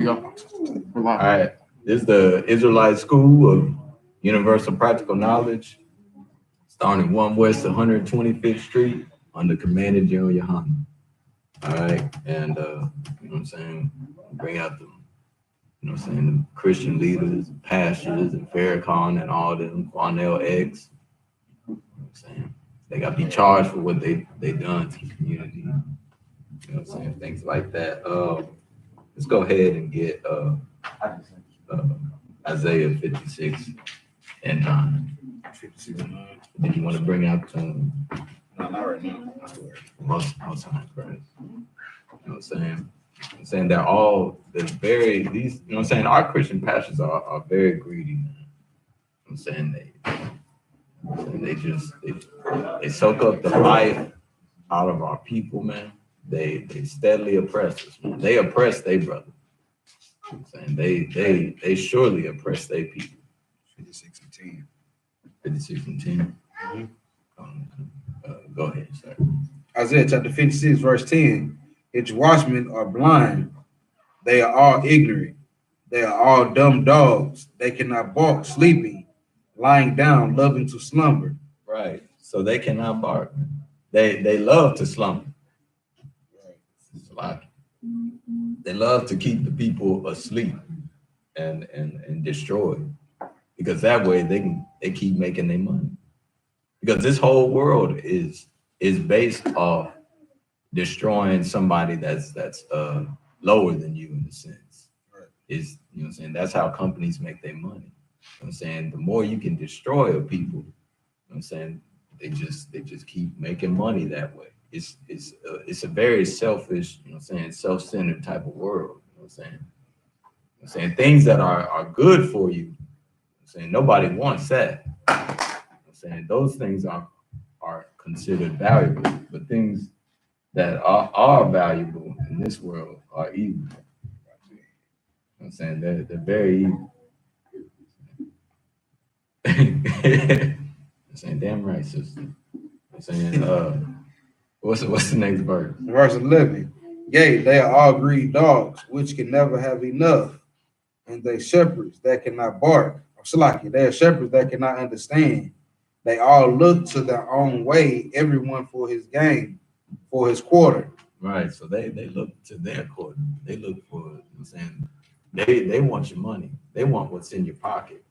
All right, this is the Israelite School of Universal Practical Knowledge, starting 1 West 125th Street under Commander General YAHANNA. All right, and you know what I'm saying, bring out the, you know what I'm saying, the Christian leaders, pastors, and Farrakhan and all them, Farnell X. You know what I'm saying? They got to be charged for what they done to the community. You know what I'm saying? Things like that. Let's go ahead and get Isaiah 56 and 9. 56 and 9. Did you want to bring out No, not right now. most time, right? You know what I'm saying? I'm saying they're all very these, you know what I'm saying? Our Christian pastors are very greedy, man. You know what I'm saying they soak up the life out of our people, man. They steadily oppress us, man. They oppress their brother. You know what I'm saying they surely oppress their people. 56 and 10. 56 and 10. Go ahead, sir. Isaiah chapter 56, verse 10. Its watchmen are blind. They are all ignorant. They are all dumb dogs. They cannot bark, sleeping, lying down, loving to slumber. Right. So they cannot bark. They love to slumber. Right. It's like they love to keep the people asleep and destroyed, because that way they keep making their money. Because this whole world is based off destroying somebody that's lower than you in a sense. Right. Is, you know what I'm saying, that's how companies make their money. You know what I'm saying, the more you can destroy a people, you know what I'm saying, they just keep making money that way. It's a very selfish, you know what I'm saying, self-centered type of world. You know what I'm saying? You know what I'm saying, things that are good for you, I'm saying nobody wants that. You know what I'm saying, those things are considered valuable, but things that are valuable in this world are evil. You know what I'm saying, they're very evil. I'm saying, damn right, sister. I'm saying, what's the next verse? Verse 11. Yea, they are all greedy dogs, which can never have enough, and they shepherds that cannot bark. Salaki, they are shepherds that cannot understand. They all look to their own way, everyone for his gain, for his quarter. Right. So they look to their quarter. They look for, you know what I'm saying, they want your money. They want what's in your pocket.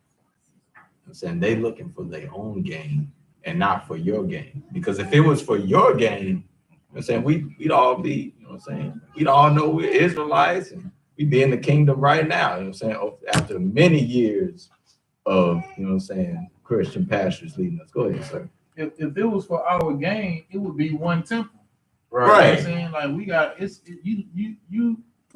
You know what I'm saying, they looking for their own gain and not for your gain. Because if it was for your gain, you know what I'm saying, we'd all be, you know what I'm saying, we'd all know we're Israelites and we'd be in the kingdom right now. You know what I'm saying, after many years of, you know what I'm saying, Christian pastors leading us. Go ahead, sir. If it was for our gain, it would be one temple. Right. You know what I'm saying, like, we got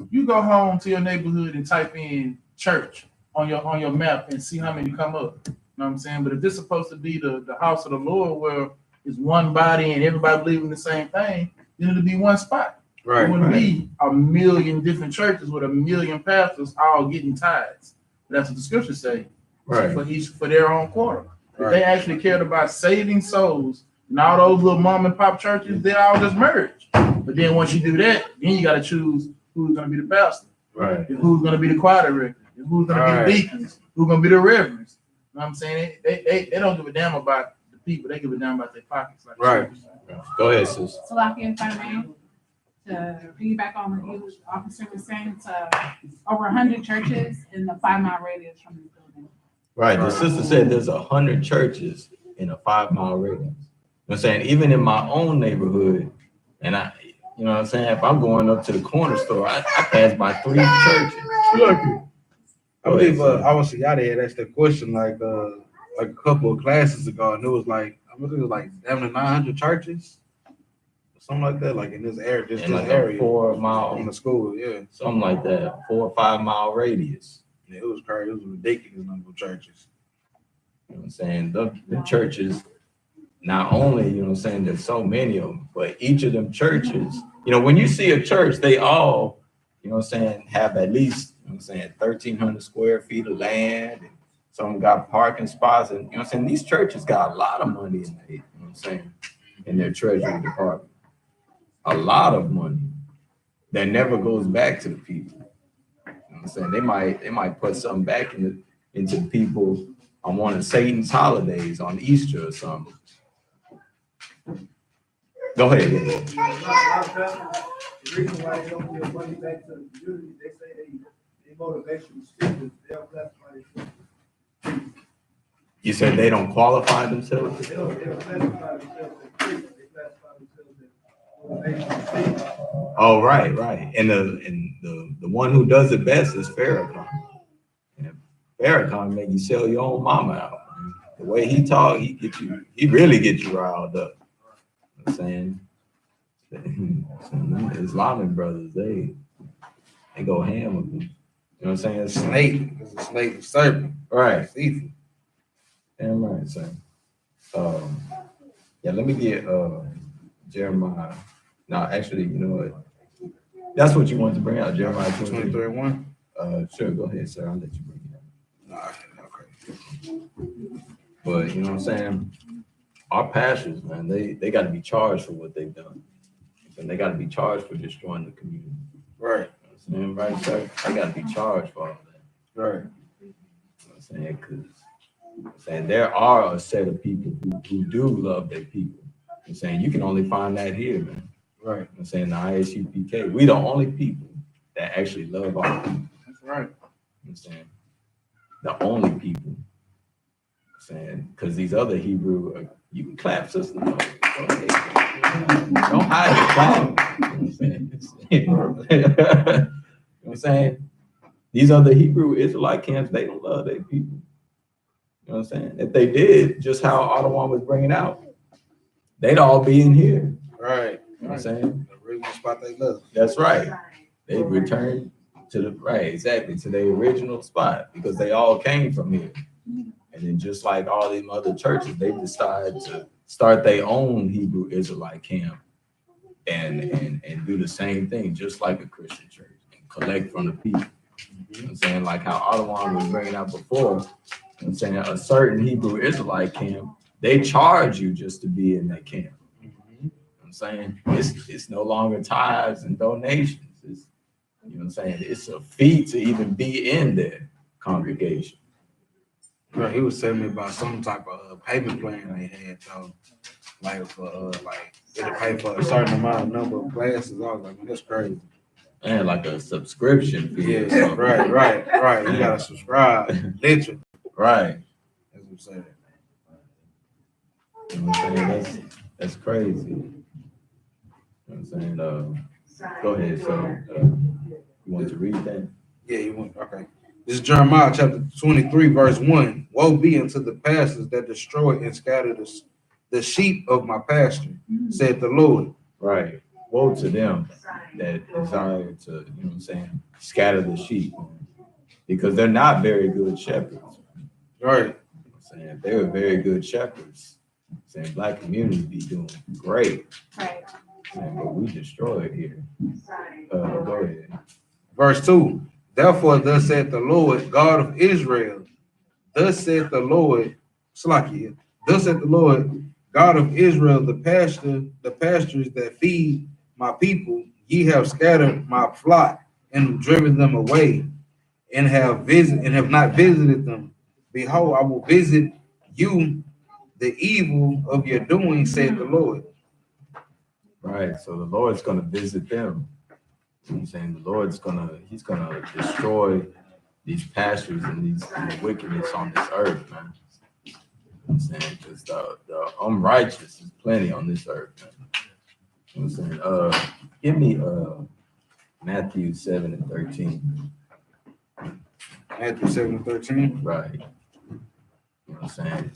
you go home to your neighborhood and type in church on your map and see how many come up. You know what I'm saying? But if this is supposed to be the house of the Lord, where it's one body and everybody believing the same thing, then it'll be one spot. Right. It wouldn't be a million different churches with a million pastors all getting tithes. That's what the scriptures say. Right. For their own quarter. If they actually cared about saving souls, and all those little mom and pop churches, they all just merge. But then once you do that, then you got to choose who's going to be the pastor, right? Who's going to be the choir director, who's going to be the deacons, who's going to be the reverends. You know what I'm saying? They don't give a damn about the people. They give a damn about their pockets. Like right. Go ahead, sis. So, like, if I may, to piggyback on what the officer was saying, to over 100 churches in the 5-mile radius from this building. Right. The sister said there's 100 churches in a 5-mile radius. You know what I'm saying? Even in my own neighborhood, and you know what I'm saying, if I'm going up to the corner store, I pass by 3 churches. Look, I believe I was Yada had asked that question like a couple of classes ago, and it was like, I believe it was like 900 churches, something like that, like in this area, just in this like area, 4 mile on the school, yeah, something like that, 4 or 5 mile radius. Yeah, it was crazy. It was a ridiculous number of churches. You know what I'm saying? The churches, not only, you know what I'm saying, there's so many of them, but each of them churches, you know, when you see a church, they all, you know what I'm saying, have at least, you know what I'm saying, 1,300 square feet of land, and some got parking spots, and you know what I'm saying, these churches got a lot of money in there, you know what I'm saying, in their treasury department. A lot of money that never goes back to the people. You know what I'm saying they might put something back into people on one of Satan's holidays on Easter or something. Go ahead. A lot of pastors, the reason why they don't give money back to the community, they say they motivational speakers, they'll classify themselves. You said they don't qualify themselves? They don't classify themselves as priests, they classify themselves as motivational speakers. Oh, right. And the one who does it best is Farrakhan. And Farrakhan make you sell your own mama out. The way he talk, he really gets you riled up. You know what I'm saying? Some Islamic brothers, they go ham with them. You know what I'm saying? It's snake. It's a snake and serpent. Right. Evil. Damn right, son. Yeah, let me get Jeremiah. No, actually, you know what? That's what you want to bring out, Jeremiah 23:1. Sure, go ahead, sir. I'll let you bring it up. Nah, okay. But you know what I'm saying? Our pastors, man, they got to be charged for what they've done. And they got to be charged for destroying the community. Right. You know what I'm saying? Right, sir? They got to be charged for all that. Right. You know what I'm saying? Because there are a set of people who do love their people. I'm saying you can only find that here, man. Right. I'm saying the I.S.U.P.K. We the only people that actually love our people. That's right. I'm saying the only people. I'm saying because these other Hebrew, you can clap, sister. No, go ahead. Don't hide the clap. You know what I'm saying? You know what I'm saying? These other Hebrew Israelite camps, they don't love their people. You know what I'm saying? If they did, just how Ottawa was bringing out, they'd all be in here. Right. You know what I'm saying? The original spot they love. That's right. They returned to the exactly to their original spot because they all came from here. And then just like all these other churches, they decided to start their own Hebrew Israelite camp and do the same thing, just like a Christian church, and collect from the people. You know what I'm saying? Like how Ottawa was bringing out before. You know what I'm saying? A certain Hebrew Israelite camp, they charge you just to be in that camp. I'm saying it's no longer tithes and donations. It's, you know what I'm saying? It's a fee to even be in their congregation. Right. He was telling me about some type of payment plan they had, though. Like for like they had to pay for a certain number of classes. I was like, man, that's crazy. And like a subscription fee. Yeah. Or something. Right. You gotta subscribe, literally. Right. That's what I'm saying. You know what I'm saying? That's crazy. You know what I'm saying? Go ahead, so you want to read that? Yeah, you want okay. This is Jeremiah chapter 23, verse 1. Woe be unto the pastors that destroy and scatter the sheep of my pasture, said the Lord. Right. Woe to them that desire to, you know what I'm saying, scatter the sheep. Because they're not very good shepherds. Right. You know what I'm saying? If they were very good shepherds, saying black communities be doing great. Right. But we destroy it here. Go ahead. Verse 2. Therefore, thus saith the Lord, God of Israel, thus saith the Lord, Slakia, thus saith the Lord, God of Israel, the pastures that feed my people, ye have scattered my flock and driven them away, and have not visited them. Behold, I will visit you the evil of your doing, saith the Lord. Right. So the Lord's gonna visit them. You know what I'm saying? The Lord's he's gonna destroy these pastures and the wickedness on this earth, man. You know what I'm saying? Because the unrighteous is plenty on this earth, man. You know what I'm saying? Give me Matthew 7:13. Matthew 7:13. Right. You know what I'm saying?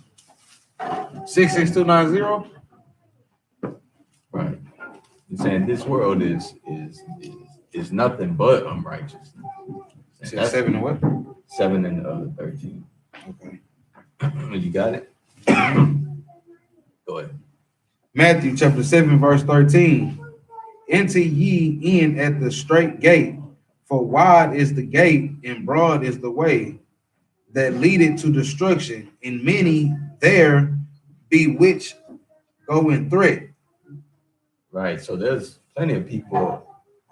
66290. Right. I'm saying this world is nothing but unrighteous. Said 7 and what? 7 and 13. Okay. You got it? Go ahead. Matthew chapter 7, verse 13. Enter ye in at the straight gate, for wide is the gate and broad is the way that leadeth to destruction, and many there be which go in threat. Right. So there's plenty of people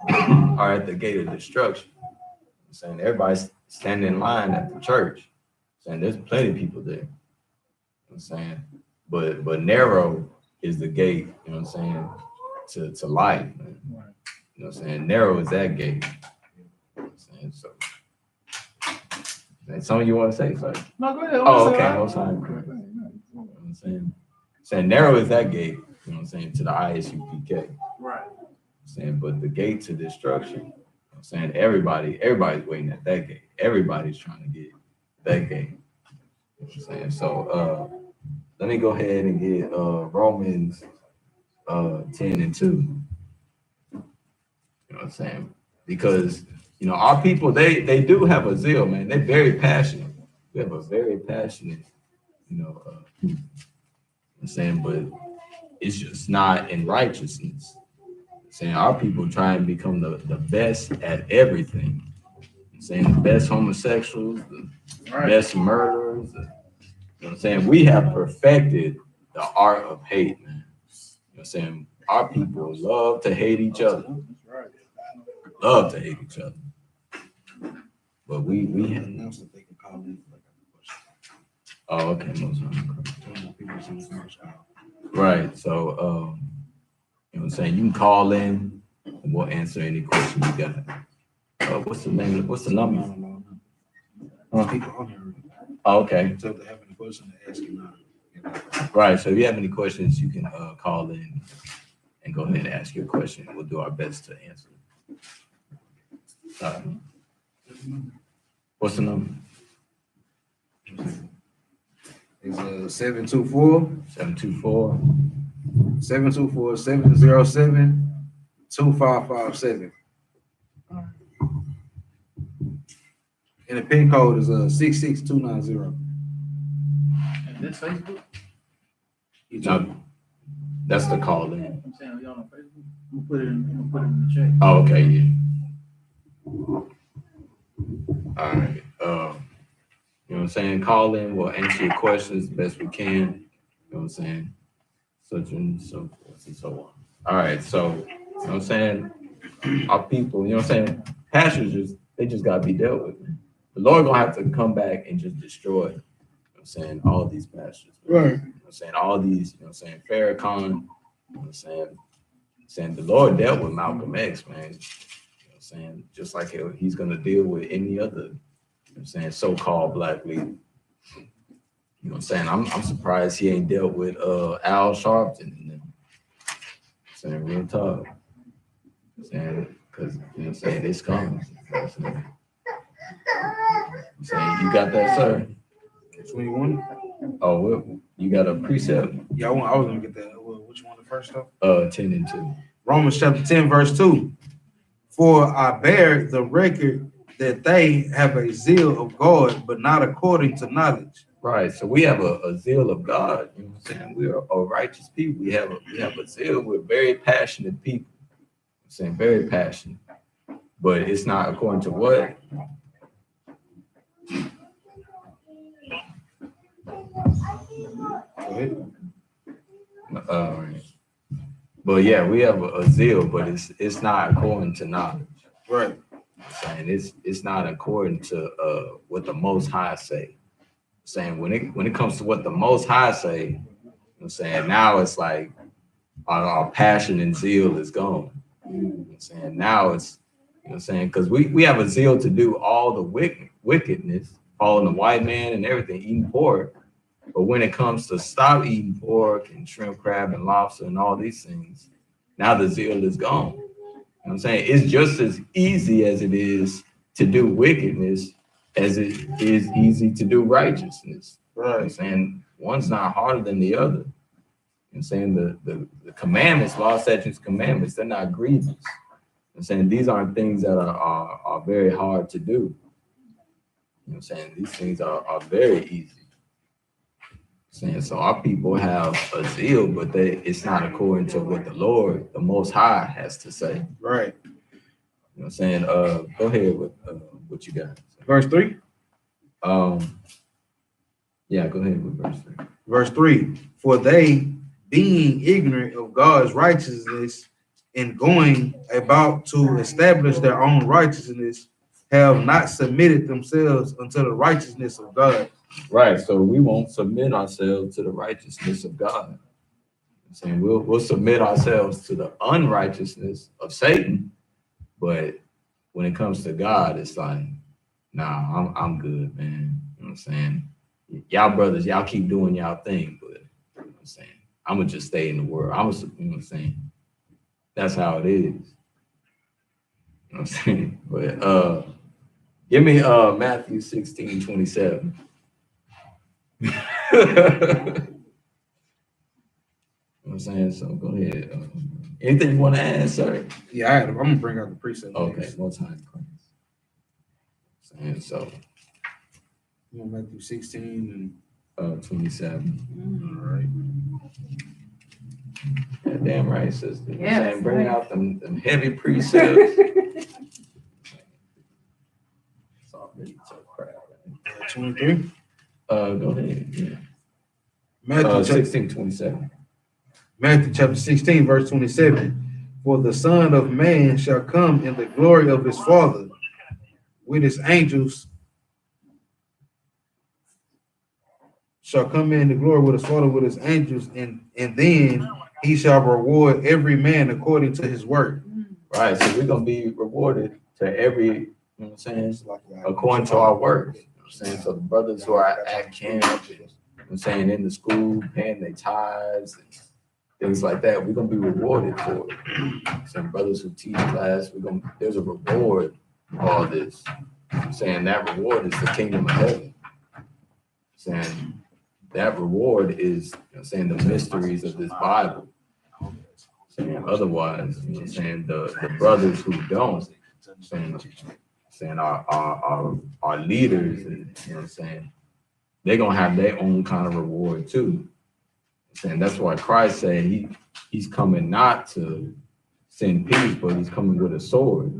are at the gate of destruction. saying everybody's standing in line at the church. Saying there's plenty of people there. I'm saying, but narrow is the gate, you know what I'm saying, to life, man. Right. You know what I'm saying? Narrow is that gate. You know what I'm saying? So something you want to say, sorry? No, go ahead. Oh, okay, most high. You know what I'm saying narrow is that gate, you know what I'm saying, to the I.S.U.P.K. Right. Saying, but the gate to destruction, you know what I'm saying, everybody's waiting at that gate. Everybody's trying to get that gate. You know what I'm saying? So let me go ahead and get Romans 10:2. You know what I'm saying? Because you know, our people, they do have a zeal, man. They're very passionate. We have a very passionate, you know, I'm saying, but it's just not in righteousness. Saying our people try and become the best at everything. Saying the best homosexuals, the best murderers. You know what I'm saying? We have perfected the art of hate, man. You know what I'm saying? Our people love to hate each other. Love to hate each other. But we announced that they can call in. oh, okay, most right. So you know what I'm saying? You can call in and we'll answer any question you got. What's the name? What's the number? People on here. Oh, okay. So if they have any questions to ask you now. Right. So if you have any questions, you can call in and go ahead and ask your question. We'll do our best to answer. What's the number? It's 724 724 707-2557. And the PIN code is 66290. And this Facebook? No, that's the call in. I'm saying y'all on Facebook. We'll put it in the chat. Oh, okay, yeah. All right. You know what I'm saying? Call in, we'll answer your questions the best we can. You know what I'm saying? Such and so forth and so on. All right, so you know what I'm saying? Our people, you know what I'm saying? Pastors they just gotta be dealt with, man. The Lord gonna have to come back and just destroy, you know what I'm saying, all these pastors. Man. Right. You know what I'm saying? All these, you know what I'm saying, Farrakhan, you know what I'm saying the Lord dealt with Malcolm X, man. You know what I'm saying? Just like he's gonna deal with any other, you know what I'm saying, so-called black leader. You know what I'm saying? I'm surprised he ain't dealt with Al Sharpton and them. Saying real talk. Saying because you know what I'm saying it's coming. You know what I'm saying you got that, sir? 21. Oh, what, you got a precept? Yeah, I was gonna get that. Which one the first though? 10:2. Romans chapter 10, verse 2. For I bear the record that they have a zeal of God, but not according to knowledge. Right. So we have a zeal of God. You know what I'm saying? We are a righteous people. We have a zeal. We're very passionate people. I'm saying very passionate. But it's not according to what? Go ahead. Right. But yeah, we have a zeal, but it's not according to knowledge. Right. I'm saying it's not according to what the Most High say. I'm saying when it comes to what the Most High say, you know what I'm saying, now it's like our passion and zeal is gone. You know what I'm saying? Now it's, you know what I'm saying, because we have a zeal to do all the wickedness, following the white man and everything, eating pork. But when it comes to stop eating pork and shrimp, crab, and lobster and all these things, now the zeal is gone. You know what I'm saying? It's just as easy as it is to do wickedness as it is easy to do righteousness. Right. You know what I'm saying? One's not harder than the other. You know what I'm saying? The commandments, law, statutes, commandments, they're not grievous. You know what I'm saying? These aren't things that are very hard to do. You know what I'm saying? These things are very easy. Saying so our people have a zeal, but it's not according to what the Lord, the Most High, has to say. Right. You know what I'm saying? Go ahead with what you got. Verse 3. Yeah, go ahead with verse 3. Verse 3. For they, being ignorant of God's righteousness and going about to establish their own righteousness, have not submitted themselves unto the righteousness of God. Right. So we won't submit ourselves to the righteousness of God. I'm saying we'll submit ourselves to the unrighteousness of Satan, but when it comes to God, it's like, nah, I'm good, man. You know what I'm saying? Y'all brothers, y'all keep doing y'all thing, but you know what I'm saying, I'm gonna just stay in the world. You know what I'm saying? That's how it is. You know what I'm saying? But give me Matthew 16:27. You know what I'm saying? So go ahead. Anything you want to add, sir? Yeah, I'm gonna bring out the precept. Okay, most high in Christ. And so Matthew 16 27. All right. Yeah, damn right, sister. You know what I'm Yes, saying? Bring right. out them heavy precepts. It's already so crap. 23. Go ahead. Yeah. Matthew 16:27. Matthew chapter 16, verse 27. For the Son of Man shall come in the glory of his Father with his angels. Shall come in the glory with his Father with his angels, and then he shall reward every man according to his work. Right. So we're gonna be rewarded to every, you know what I'm saying, according to our work. You know what I'm saying? So the brothers who are at camp, you know what I'm saying, in the school, paying their tithes and things like that, we're gonna be rewarded for it. Some brothers who teach class, there's a reward for all this. I'm saying that reward is the kingdom of heaven. Saying that reward is, you know, saying the mysteries of this Bible. Saying otherwise, you know, saying the brothers who don't, saying our leaders, and you know, saying they're gonna have their own kind of reward too. And that's why Christ said he's coming not to send peace, but he's coming with a sword.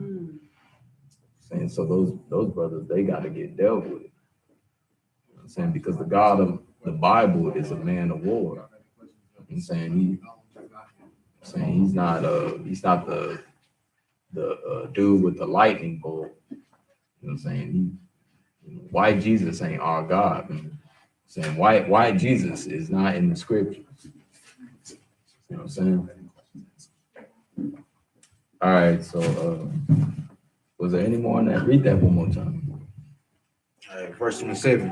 Saying so those brothers, they got to get dealt with. You know what I'm saying, because the God of the Bible is a man of war. You know what I'm saying he's not the dude with the lightning bolt. You know what I'm saying? Why Jesus ain't our God? You know what I'm saying why Jesus is not in the scriptures. You know what I'm saying? All right, so was there any more on that? Read that one more time. All right, verse 27.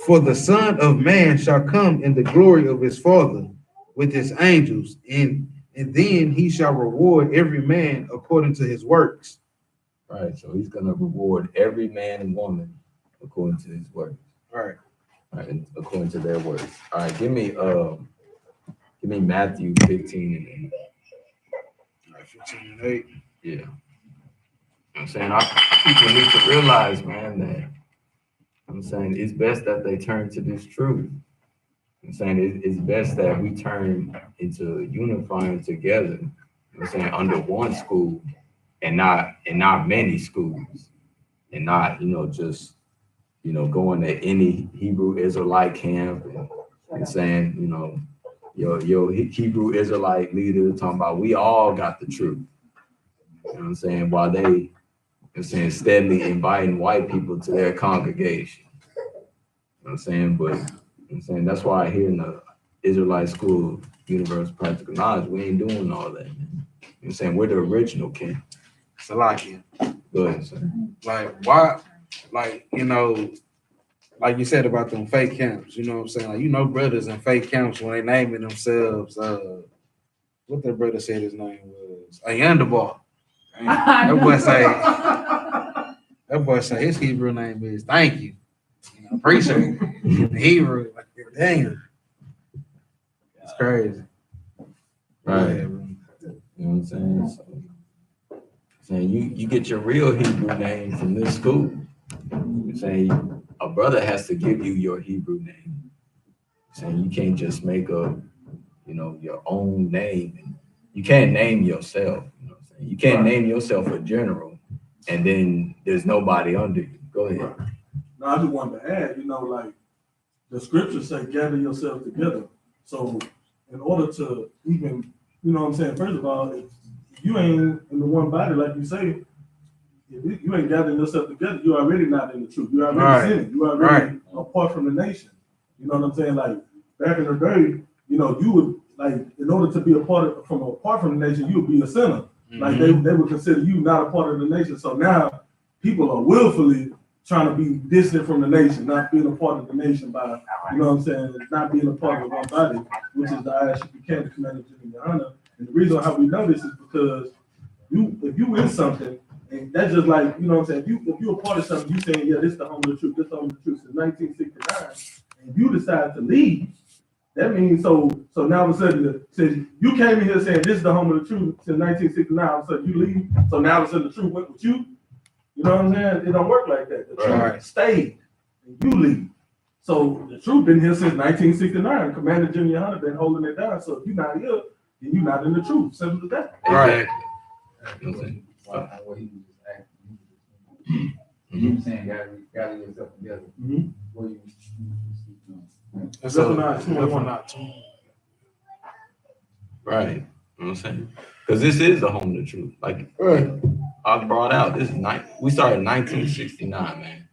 For the Son of Man shall come in the glory of his Father with his angels, and then he shall reward every man according to his works. All right, so he's gonna reward every man and woman according to his works. All right, according to their works. All right, give me Matthew 15:8. All right, 15:8. Yeah. You know what I'm saying? Our people need to realize, man, that I'm saying it's best that they turn to this truth. I'm saying it's best that we turn into unifying together. You know what I'm saying, under one school and not many schools, and not, you know, just, you know, going to any Hebrew Israelite camp and saying, you know, your Hebrew Israelite leader talking about we all got the truth. You know what I'm saying? While they, you know what I'm saying, steadily inviting white people to their congregation. You know what I'm saying? But you know what I'm saying, that's why here in the Israelite School, Universal Practical Knowledge, we ain't doing all that, man. You know what I'm saying? We're the original camp. Salakia. Go ahead, sir. Like, why? Like, you know, like you said about them fake camps, you know what I'm saying? Like, you know, brothers in fake camps when they naming themselves, what their brother said his name was, Ayandabal. That boy say his Hebrew name is thank you. I appreciate it. The Hebrew, like, dang. It's crazy. Right. Yeah, you know what I'm saying? So you get your real Hebrew name from this school. I'm saying a brother has to give you your Hebrew name. I'm saying you can't just make up, you know, your own name. You can't name yourself. You know what I'm saying? You can't name yourself a general and then there's nobody under you. Go ahead. Right. No, I just wanted to add, you know, like the scriptures say, gather yourself together. So in order to even, you know what I'm saying, first of all, if you ain't in the one body, like you say, if you ain't gathering yourself together, you're already not in the truth. You're already Right. sinning. You're already apart from the nation. You know what I'm saying? Like back in the day, you know, you would like in order to be apart from the nation, you would be a sinner. Like they would consider you not a part of the nation. So now people are willfully trying to be distant from the nation, not being a part of the nation by, you know what I'm saying, not being a part of one body, which is the I.S.U.P.K, the Commander General YAHANNA. And the reason how we know this is because if you in something, and that's just like, you know what I'm saying, if you're a part of something, you saying, yeah, this is the home of the truth, this is the home of the truth since 1969, and you decide to leave, that means so now all of a sudden, since you came in here saying this is the home of the truth since 1969, all of a sudden you leave, so now all of a sudden the truth went with you. You know what I'm saying? It don't work like that. The truth stayed, and you leave. So the truth been here since 1969. Commander General YAHANNA been holding it down. So if you're not here, then you're not in the truth. Simple as that. Right. You know what I'm saying? What he was just asking. You were saying, gather yourself together. What you Right. You know what I'm saying? Because this is the home of the truth. Like I brought out, we started in 1969, man.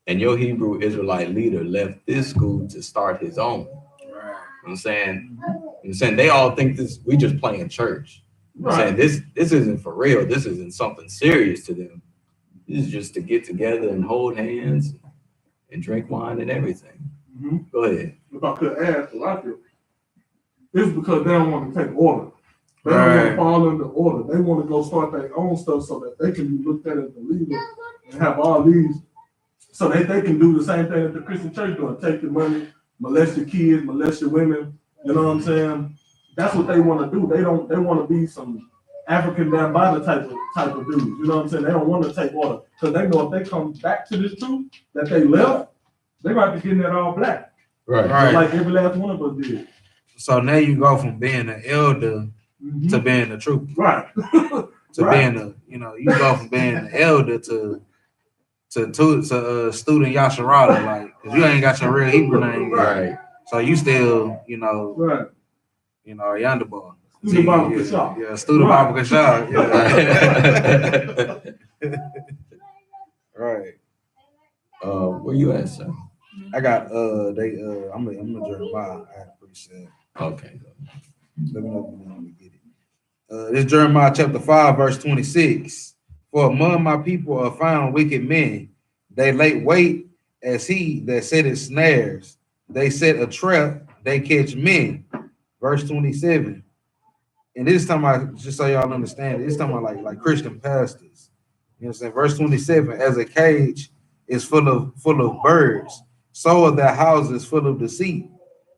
And your Hebrew Israelite leader left this school to start his own. You know what I'm saying? They all think we just playing church. You know what I'm saying? This isn't for real. This isn't something serious to them. This is just to get together and hold hands and drink wine and everything. Go ahead. If I could ask, it's because they don't want to take order. They don't want to fall under order. They want to go start their own stuff so that they can be looked at as the leader and have all these, so that they can do the same thing that the Christian church doing. Take your money, molest your kids, molest your women. You know what I'm saying? That's what they want to do. They want to be some African Bambaataa type of dudes. You know what I'm saying? They don't want to take order because they know if they come back to this truth that they left, they're about to get in that all black. Right. Like every last one of us did. So now you go from being an elder to being a trooper. Right. Being a, you go from being an elder to student Yasharala, like, cause you ain't got your real Hebrew name. Right. So you still, a yonder boy. Student Bible Kashah. Yeah, student Bible Kashah. Yeah. Right. Where you at, sir? I got I'm in Jeremiah. I appreciate it. Okay. Let me know if you want to get it. This Jeremiah chapter 5, verse 26. For among my people are found wicked men. They lay wait as he that setteth snares. They set a trap, they catch men. Verse 27. And this time, just so y'all understand, this time I like Christian pastors. You know what I'm saying? Verse 27, as a cage is full of birds, so are their houses full of deceit.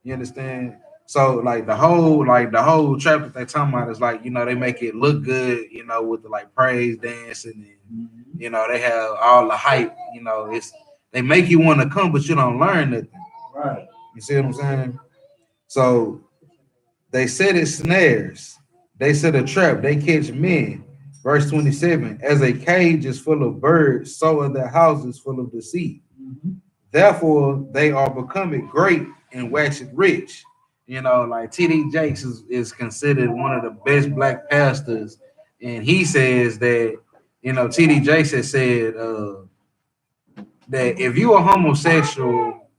You understand? So like the whole trap that they talking about is like, they make it look good, with the like praise dancing and they have all the hype, they make you want to come, but you don't learn nothing. Right. You see what I'm saying? So they set it snares, they set a trap, they catch men. Verse 27, as a cage is full of birds, so are their houses full of deceit. Therefore, they are becoming great and waxing rich. Like T.D. Jakes is considered one of the best black pastors. And he says that, T.D. Jakes has said that if you are homosexual,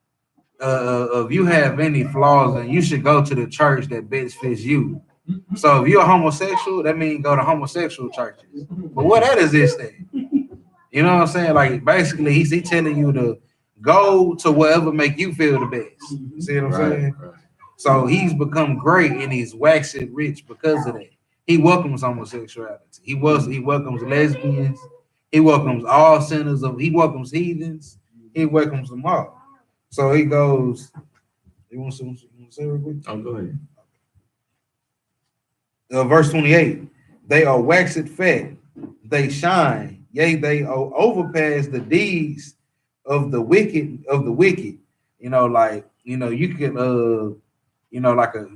if you have any flaws, then you should go to the church that best fits you. So if you're a homosexual, that means go to homosexual churches. But what that is this thing? You know what I'm saying? Like basically he's telling you to go to wherever make you feel the best. You see what I'm saying? Right. So he's become great and he's waxing rich because of that. He welcomes homosexuality. He welcomes lesbians. He welcomes all sinners. He welcomes heathens. He welcomes them all. So he goes. You want to say real quick? Oh, go ahead. Verse 28. They are waxed fat. They shine. Yea, they overpass the deeds of the wicked.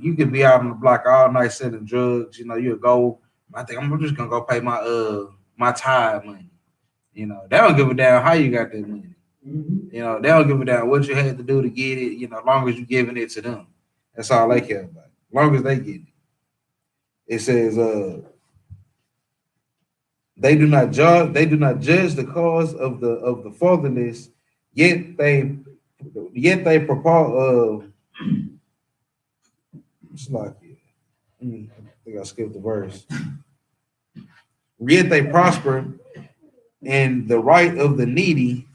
You could be out on the block all night selling drugs. You'll go. I think I'm just gonna go pay my tithe money. They don't give a damn how you got that money. They don't give a damn what you had to do to get it. As long as you're giving it to them, that's all they care about. As long as they get it. It says They do not judge. They do not judge the cause of the fatherless. Yet they propose. It's like I think I skipped the verse. Yet they prosper, and the right of the needy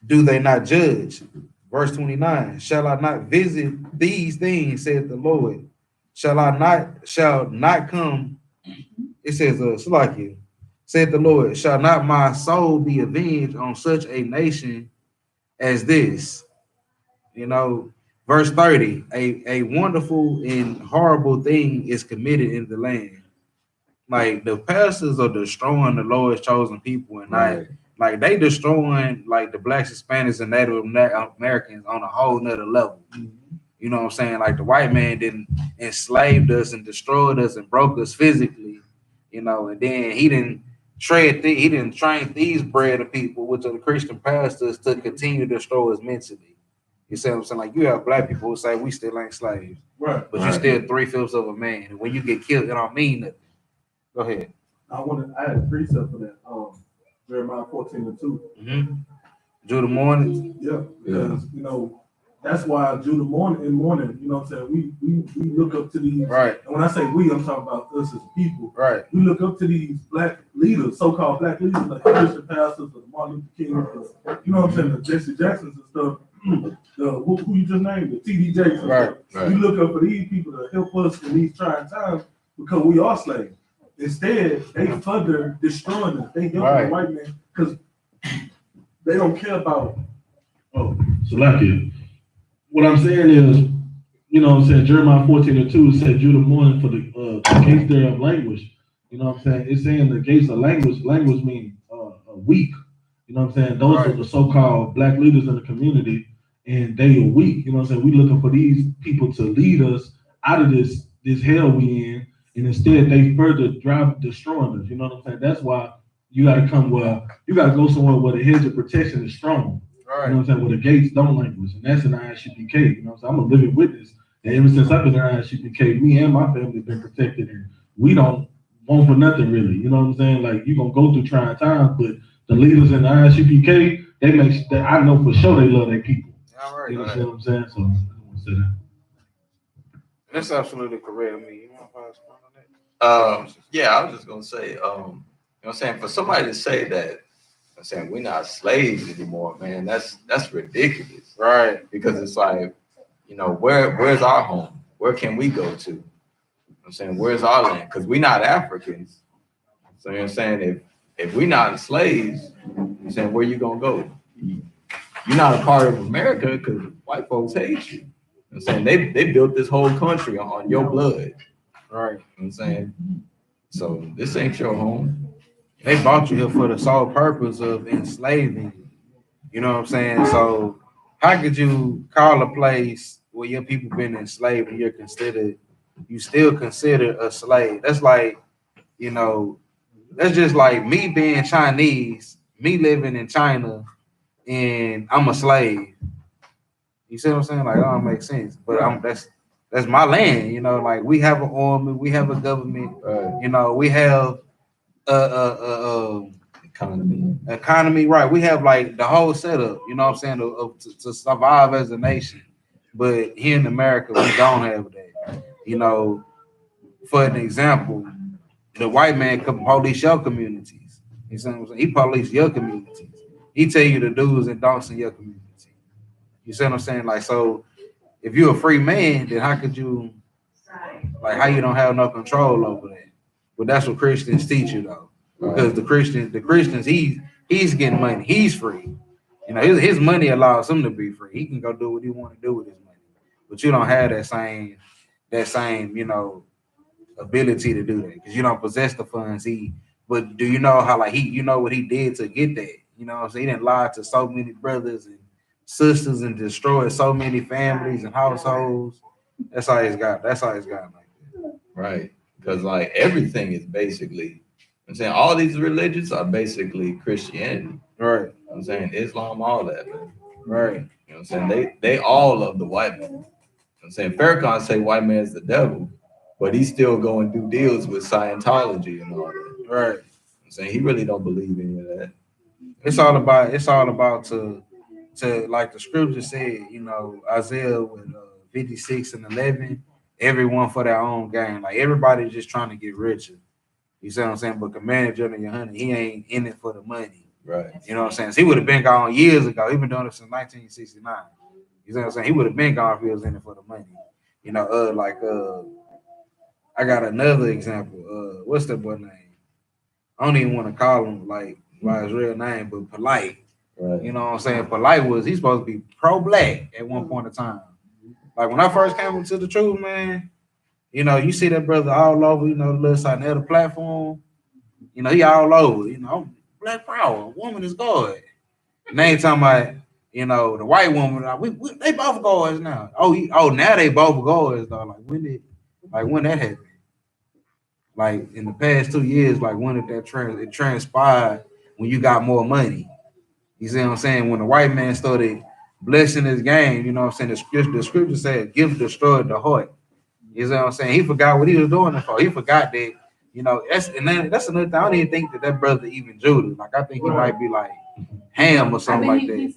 do they not judge? Verse 29. Shall I not visit these things, saith the Lord? Shall not come? It says, Salakia, saith the Lord, shall not my soul be avenged on such a nation as this? You know, verse 30, a wonderful and horrible thing is committed in the land. Like the pastors are destroying the Lord's chosen people, and like they destroying like the blacks, Hispanics, and Native Americans on a whole nother level. You know what I'm saying? Like the white man didn't enslaved us and destroyed us and broke us physically, you know, and then he didn't he didn't train these bread of people, which are the Christian pastors, to continue to destroy us mentally. You see what I'm saying? Like you have black people who say we still ain't slaves, Right? But you're still 3/5 of a man, and when you get killed, it don't mean nothing. Go ahead. I had a precept for that. Jeremiah 14:2. Mm-hmm. Judah morning. Yeah, because you know that's why Judah morning, you know what I'm saying? We look up to these, right. And when I say we, I'm talking about us as people. Right. We look up to these black leaders, so-called black leaders, like the Christian pastors, the Martin Luther King, you know what I'm saying, the Jesse Jacksons and stuff. Who you just named, the T.D. Jakes. Right. We look up for these people to help us in these trying times because we are slaves. Instead, they further destroying us. They helping the white man because they don't care about. Oh, Salakia. What I'm saying is, you know what I'm saying, Jeremiah 14:2 said Judah mourning for the gates thereof language. You know what I'm saying? It's saying the gates of language. Language means weak. You know what I'm saying? Those are the so-called black leaders in the community, and they are weak. You know what I'm saying? We looking for these people to lead us out of this hell we in, and instead they further destroying us. You know what I'm saying? That's why you got to go somewhere where the hedge of protection is strong. Right. You know what I'm saying? Where the gates don't languish, and that's in I.S.U.P.K. You know what I'm saying? I'm a living witness, and ever since I've been in I.S.U.P.K, me and my family have been protected, and we don't want for nothing really. You know what I'm saying? Like you're gonna go through trying times, but the leaders in the I.S.U.P.K, they make that I know for sure they love their people. All right, you know what I'm saying? So I want to say that. That's absolutely correct. I mean, you want to explain on that? Yeah, I was just gonna say, you know what I'm saying, for somebody to say that, I'm saying we're not slaves anymore, man, that's ridiculous. Right. Because it's like, you know, where's our home? Where can we go to? I'm saying, where's our land? Because we're not Africans. So you know what I'm saying, if we're not slaves, I'm saying, where you gonna go? You're not a part of America because white folks hate you. I'm saying they built this whole country on your blood. Right. You know what I'm saying? So this ain't your home. They brought you here for the sole purpose of enslaving you. You know what I'm saying? So how could you call a place where your people been enslaved and you still consider a slave? That's like, you know, that's just like me being Chinese, me living in China, and I'm a slave. You see what I'm saying? Like, that don't make sense. But that's my land, you know, like we have an army, we have a government, you know, we have economy, right? We have like the whole setup, you know what I'm saying, to survive as a nation. But here in America, we don't have that. You know, for an example, the white man can police your communities. You see what I'm saying? He police your communities. He tell you the do's and don'ts in your community. You see what I'm saying? Like, so if you're a free man, then how could you, like, how you don't have no control over that? But that's what Christians teach you, though, because the Christians, he's getting money, he's free. You know, his money allows him to be free. He can go do what he want to do with his money, but you don't have that same, you know, ability to do that because you don't possess the funds. But do you know how, like, you know what he did to get that? You know what I'm saying? He didn't lie to so many brothers and sisters and destroyed so many families and households. That's how he's got like that. Right. Because like everything is basically, I'm saying all these religions are basically Christianity. Right. I'm saying Islam, all that, man. Right. You know what I'm saying? They all love the white man. I'm saying Farrakhan say white man's the devil, but he's still going to do deals with Scientology and all that. Right. I'm saying he really don't believe any of that. It's all about to like the scripture said, you know, Isaiah with 56 and 11, everyone for their own gain. Like everybody's just trying to get richer. You see what I'm saying? But Commander General YAHANNA, he ain't in it for the money. Right. You know what I'm saying? So he would have been gone years ago. He been doing it since 1969. You see what I'm saying? He would have been gone if he was in it for the money. You know, I got another example. What's that boy name? I don't even want to call him like by his real name, but Polite. Right. You know what I'm saying? Polite he's supposed to be pro-black at one point in time. Like when I first came into the truth, man, you know, you see that brother all over, you know, the little side of the platform. You know, he all over, you know, black power, woman is God. And they ain't talking about, you know, the white woman, they both gods now. Now they both gods though. Like when that happened? Like in the past 2 years, like when did it transpired when you got more money? You see what I'm saying? When the white man started blessing his game, you know what I'm saying? The scripture said, "Gift destroyed the heart." You see what I'm saying? He forgot what he was doing it for. He forgot that, you know, that's another thing. I don't even think that brother even Judah. Like I think he might be like Ham or something like that.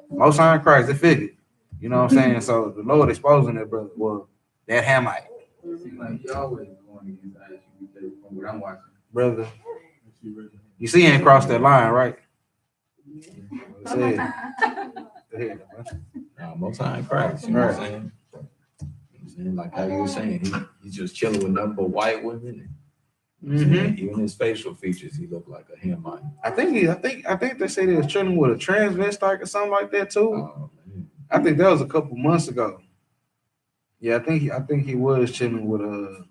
Most High in Christ, they figured. You know what I'm saying? So the Lord exposing that brother was that Hamite. Seems like he always going against I.S.U.P.K from what I'm watching. Brother, you see he ain't crossed that line, right? Most High in Christ. You know what I'm saying? Like how you were saying, he's just chilling with nothing but white women. Even his facial features, he looked like a Hamite. I think they said he was chilling with a transvestite or something like that too. I think that was a couple months ago. Yeah, I think he was chilling with a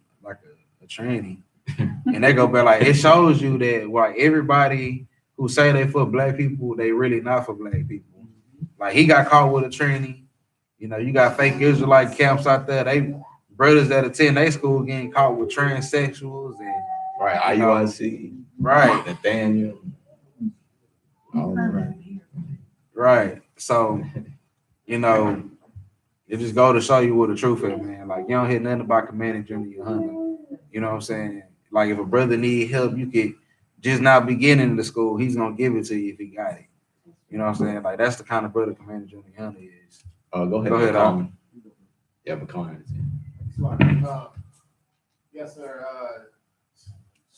tranny. And they go back like it shows you that like everybody who say they for black people, they really not for black people. Like he got caught with a tranny. You know, you got fake Israelite camps out there. They brothers that attend their school getting caught with transsexuals and right, I.U.I.C. Right, Nathaniel. Right. So, you know, it just go to show you what the truth is, man. Like you don't hear nothing about Commander General YAHANNA. You know what I'm saying? Like if a brother need help, you could just not be getting into school. He's gonna give it to you if he got it. You know what I'm saying? Like that's the kind of brother Commander General YAHANNA is. Go ahead, Colin. Yeah, but Colin. Yes, sir.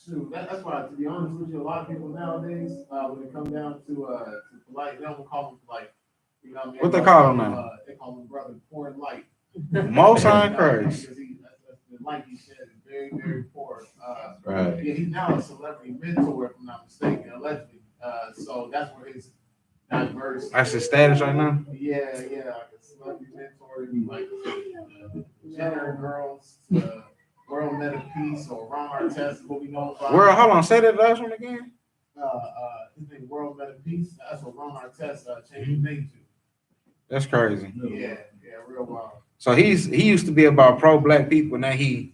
Shoot, that's why, to be honest with you, a lot of people nowadays, when it comes down to polite, they don't call them like, you know what I mean? What they call him now? They call him brother poor light. Most High in Christ. The light he said is very, very poor. Right. Yeah, he's now a celebrity mentor, if I'm not mistaken, allegedly. So that's where his diverse. That's his status right now. Yeah, like a celebrity mentor, like gender girls, world meta peace, or Ron Artest, what we know about. Hold on, say that last one again. His name World Meta Peace. That's what Ron Artest changed his name to. That's crazy. Yeah, real wild. So he used to be about pro-black people. Now he's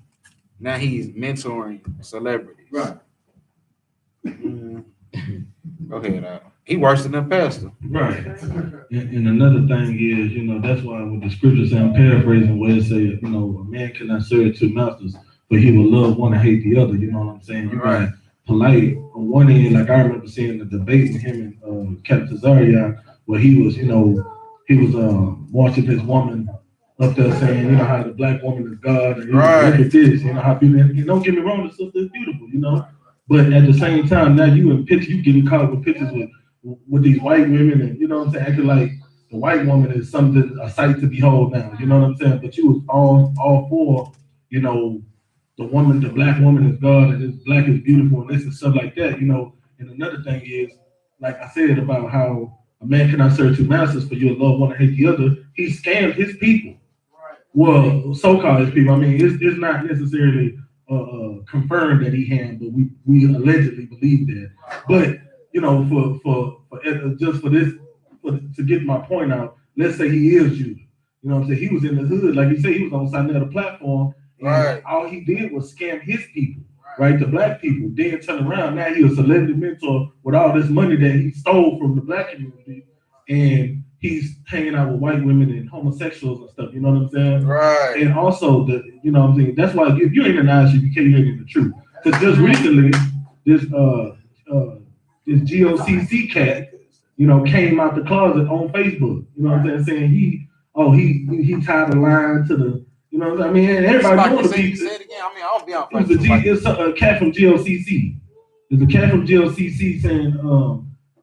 mentoring celebrities. Right. Go ahead. He worse than a pastor. Right. And another thing is, you know, that's why with the scriptures, I'm paraphrasing where it says, you know, a man cannot serve two masters, but he will love one and hate the other. You know what I'm saying? You got Polite on one end, like I remember seeing the debate with him and Captain Zaria, where he was watching this woman up there saying, you know, how the black woman is God, and look at this, you know, how people, and don't get me wrong, the sister is beautiful, you know, but at the same time, now you getting caught with pictures with these white women, and you know what I'm saying, acting like the white woman is something, a sight to behold now, you know what I'm saying, but you was all for, you know, the black woman is God, and this black is beautiful, and this and stuff like that, you know. And another thing is, like I said about how a man cannot serve two masters, for you'll love one and hate the other. He scammed his people. Right. Well, so-called his people. I mean, it's not necessarily confirmed that he had, but we allegedly believe that. But you know, for just for this, to get my point out, let's say he is Judah. You know what I'm saying? He was in the hood, like you said, he was on the side of the platform. And all he did was scam his people, right? The black people. Then turn around. Now he's a celebrity mentor with all this money that he stole from the black community, and he's hanging out with white women and homosexuals and stuff. You know what I'm saying? Right. And also, you know what I'm saying? That's why if you ain't an I.S.U.P.K, you ain't in the truth. Because just recently, this GOCC cat, you know, came out the closet on Facebook. You know what I'm saying? Saying he tied a line to the, you know what I mean? And everybody knows say it again. I mean, I don't be on it was it's a cat from GOCC. There's a cat from GOCC saying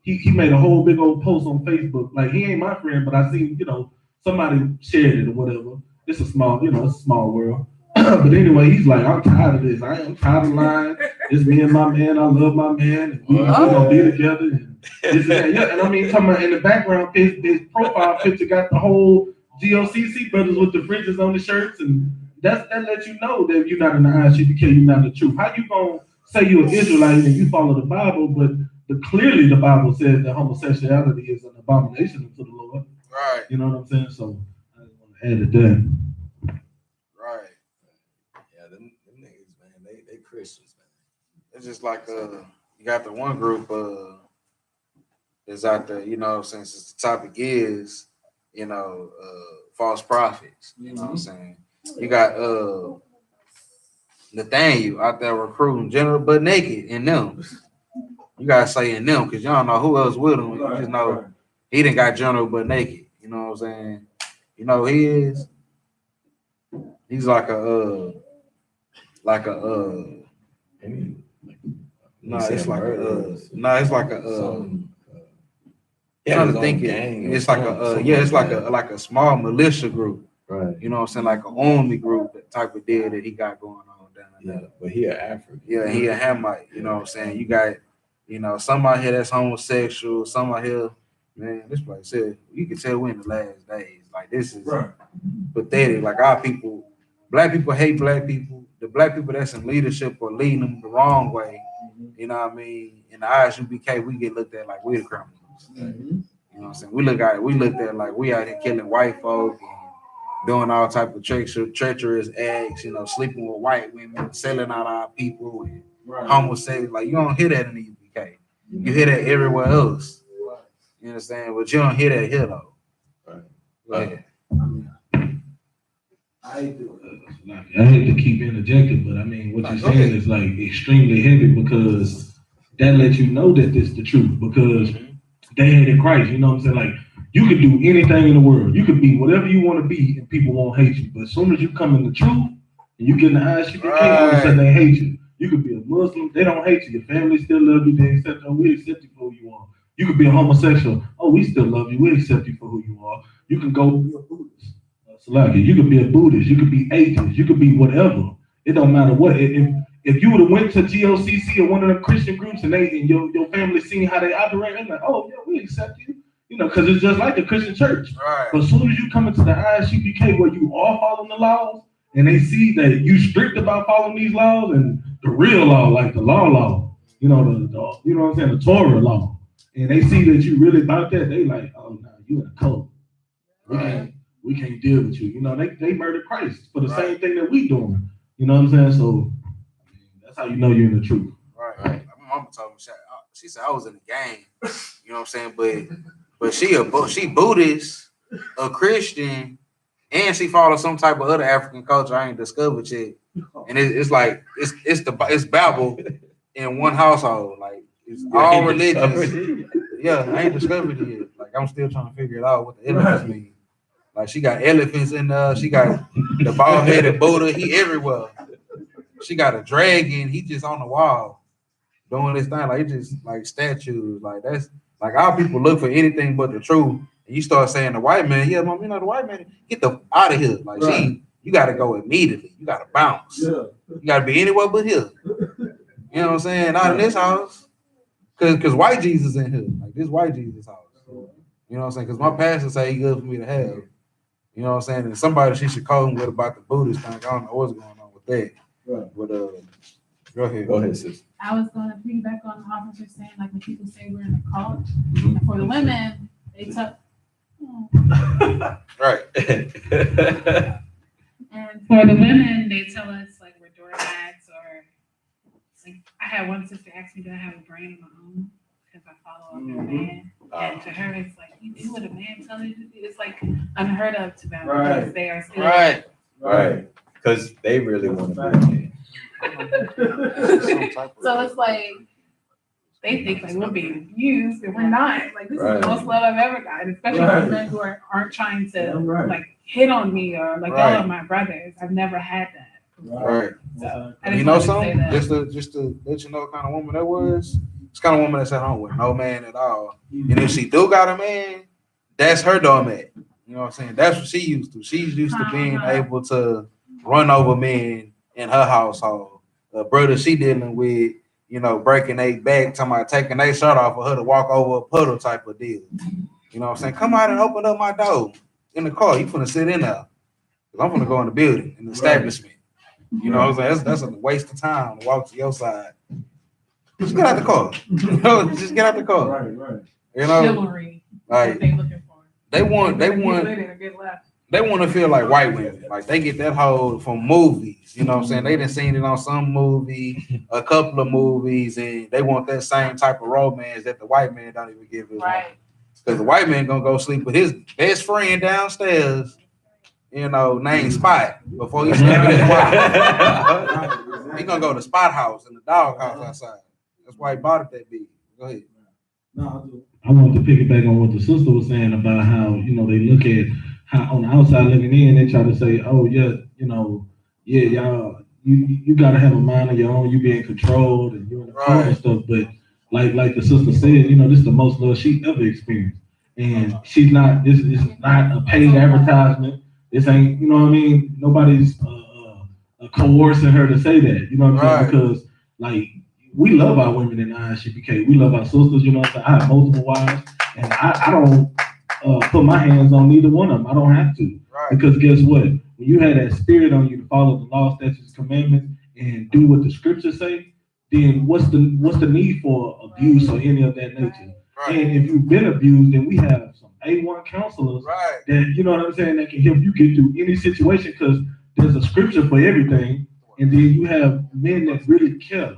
he made a whole big old post on Facebook. Like, he ain't my friend, but I seen, you know, somebody shared it or whatever. It's a small, you know, it's a small world. But anyway, he's like, I'm tired of this. I'm tired of lying. It's me and my man. I love my man. And we're gonna be together. And this and that. Yeah, and I mean, talking about in the background, his profile picture got the whole GOCC brothers with the fringes on the shirts, and that lets you know that you're not in the I.S.U.P.K, you're not in the truth. How you gonna say you're an Israelite and you follow the Bible, but clearly the Bible says that homosexuality is an abomination to the Lord. Right. You know what I'm saying? So I just want to add it there. Right. Yeah, them niggas, man, they Christians, man. It's just like you got the one group that's out there, you know, since the topic is, you know, false prophets. You know what I'm saying? You got Nathaniel out there recruiting General Butt Naked in them. You gotta say in them because you don't know who else with him. You just know he didn't got General Butt Naked. You know what I'm saying? You know he is. He's like a it's like a small militia group. Right. You know what I'm saying? Like an army group, that type of deal that he got going on down there. Yeah, but he an African. Yeah, he a Hamite. You know what I'm saying? You got, you know, some out here that's homosexual, some out here, man, this place said, you can tell we're in the last days. Like, this is pathetic. Like, our people, black people hate black people. The black people that's in leadership are leading them the wrong way. You know what I mean? In the I.S.U.P.K, we get looked at like we're the criminals. You know what I'm saying? We looked at like we out here killing white folk and doing all type of treacherous acts, you know, sleeping with white women, selling out our people, and homosexual. Like, you don't hear that in the U.P.K. You hear that everywhere else. You understand? But you don't hear that here, though. Right. I hate to keep interjecting, but I mean, what you're saying is like extremely heavy because that lets you know that this is the truth because they hated Christ. You know what I'm saying? Like, you could do anything in the world. You could be whatever you want to be and people won't hate you. But as soon as you come in the truth and you get in the I.S.U.P.K, all of a sudden they hate you. You could be a Muslim, they don't hate you. Your family still love you, they accept you. We accept you for who you are. You could be a homosexual. Oh, we still love you. We accept you for who you are. You can go be a Buddhist. You could be a Buddhist. You could be atheist. You could be whatever. It don't matter what. If you would have went to GOCC or one of the Christian groups and your family seen how they operate, they're like, oh yeah, we accept you. You know, because it's just like the Christian church. Right. But as soon as you come into the I.S.U.P.K where you are following the laws and they see that you strict about following these laws and the real law, like the law, you know, you know what I'm saying, the Torah law, and they see that you really about that, they like, oh no, you in a cult. We can't deal with you. You know, they murdered Christ for the same thing that we doing. You know what I'm saying? So that's how you know you're in the truth. Right. Like my mama told me, she said I was in the game. You know what I'm saying? But she Buddhist, a Christian, and she follows some type of other African culture I ain't discovered yet. And it's like it's Babel in one household. Like, it's all religions. Yeah, I ain't discovered it yet. Like, I'm still trying to figure it out what the elephants mean. Like, she got elephants in there. She got the bald-headed Buddha. He everywhere. She got a dragon. He just on the wall doing this thing. Like, it just like statues. Like, that's like our people look for anything but the truth. And you start saying the white man, yeah, mom, you know the white man, get the out of here. Like, you got to go immediately. You got to bounce. Yeah. You got to be anywhere but here. You know what I'm saying? Not in this house. Because white Jesus in here. Like, this white Jesus house. You know what I'm saying? Because my pastor say he good for me to have. You know what I'm saying? And somebody she should call him with about the Buddhist thing. I don't know what's going on with that. Right. But go ahead, sis. I was going to piggyback on the officer saying, like, when people say we're in a cult, and for the women, they took. Right. And for the women, they tell us like we're doormats, or like I had one sister ask me, do I have a brain of my own? Because I follow up a man. And to her, it's like, you do what a man tells you to do. It's like unheard of to them because they are still right. Because they really want to be a man. So it's like they think like we're being abused and we're not. Like this is Right. the most love I've ever gotten, especially Right. with men who aren't trying to Yeah, right. like hit on me or like Right. y'all are my brothers. I've never had that. Right. So I just You know wanted to say something? that. Just to let you know what kind of woman that was. It's kind of woman that's at home with no man at all. And if she do got a man, that's her doormat. You know what I'm saying? That's what she used to. She's used to being able to run over men in her household. The brother she dealing with, you know, breaking their back, talking about taking their shirt off for her to walk over a puddle type of deal. You know what I'm saying? Come out and open up my door in the car. You finna sit in there. 'Cause I'm finna go in the building, in the establishment. You know what I'm saying? That's a waste of time to walk to your side. Just get out the car. You know, just get out the car. Right, right. You know, Chivalry. like What they looking for. they want Get lit or get left. they want to feel like white women. Like they get that hold from movies. You know what I'm saying? They done seen it on some movie, a couple of movies, and they want that same type of romance that the white man don't even give his Right. Because the white man gonna go sleep with his best friend downstairs, you know, named Spot, before he sleep with his wife. He gonna go to Spot house in the dog house outside. That's why he bought it that big. Go ahead. I wanted to piggyback on what the sister was saying about how, you know, they look at how on the outside looking in, they try to say, oh yeah, you know, yeah, y'all, you gotta have a mind of your own, you being controlled and you in the car and stuff. But like the sister said, you know, this is the most love she ever experienced. And she's not, this is not a paid advertisement. This ain't, you know what I mean? Nobody's coercing her to say that, you know what I'm saying? Because like, we love our women in I.S.U.P.K. We love our sisters, you know what I'm saying? I have multiple wives, and I don't put my hands on neither one of them. I don't have to. Because guess what? When you have that spirit on you to follow the law, statutes, commandments, and do what the scriptures say, then what's the need for abuse or any of that nature? And if you've been abused, then we have some A1 counselors that, you know what I'm saying, that can help you get through any situation, because there's a scripture for everything, and then you have men that really care.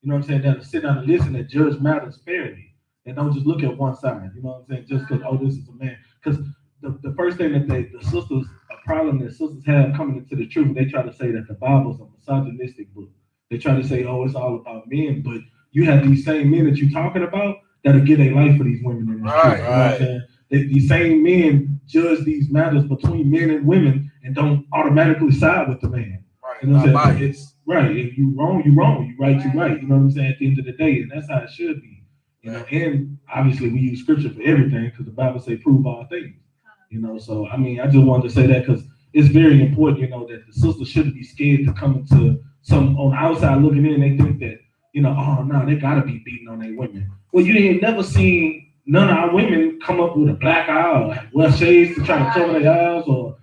You know what I'm saying? That sit down and listen and judge matters fairly. And don't just look at one side. You know what I'm saying? Just because, oh, this is a man. Because the first thing that the sisters, a problem that sisters have coming into the truth, they try to say that the Bible's a misogynistic book. They try to say, oh, it's all about men. But you have these same men that you're talking about that'll give their life for these women in the truth. You know what I'm saying? These same men judge these matters between men and women and don't automatically side with the man. You know what I'm saying? It's right. If you wrong, you wrong. You right, you right. You know what I'm saying? At the end of the day, and that's how it should be. You know, and obviously we use scripture for everything because the Bible say prove all things. You know, so I mean, I just wanted to say that because it's very important. You know, that the sisters shouldn't be scared to come into some on the outside looking in. They think that, you know, oh no, they gotta be beating on their women. Well, you ain't never seen none of our women come up with a black eye or wear shades to try to cover their eyes, or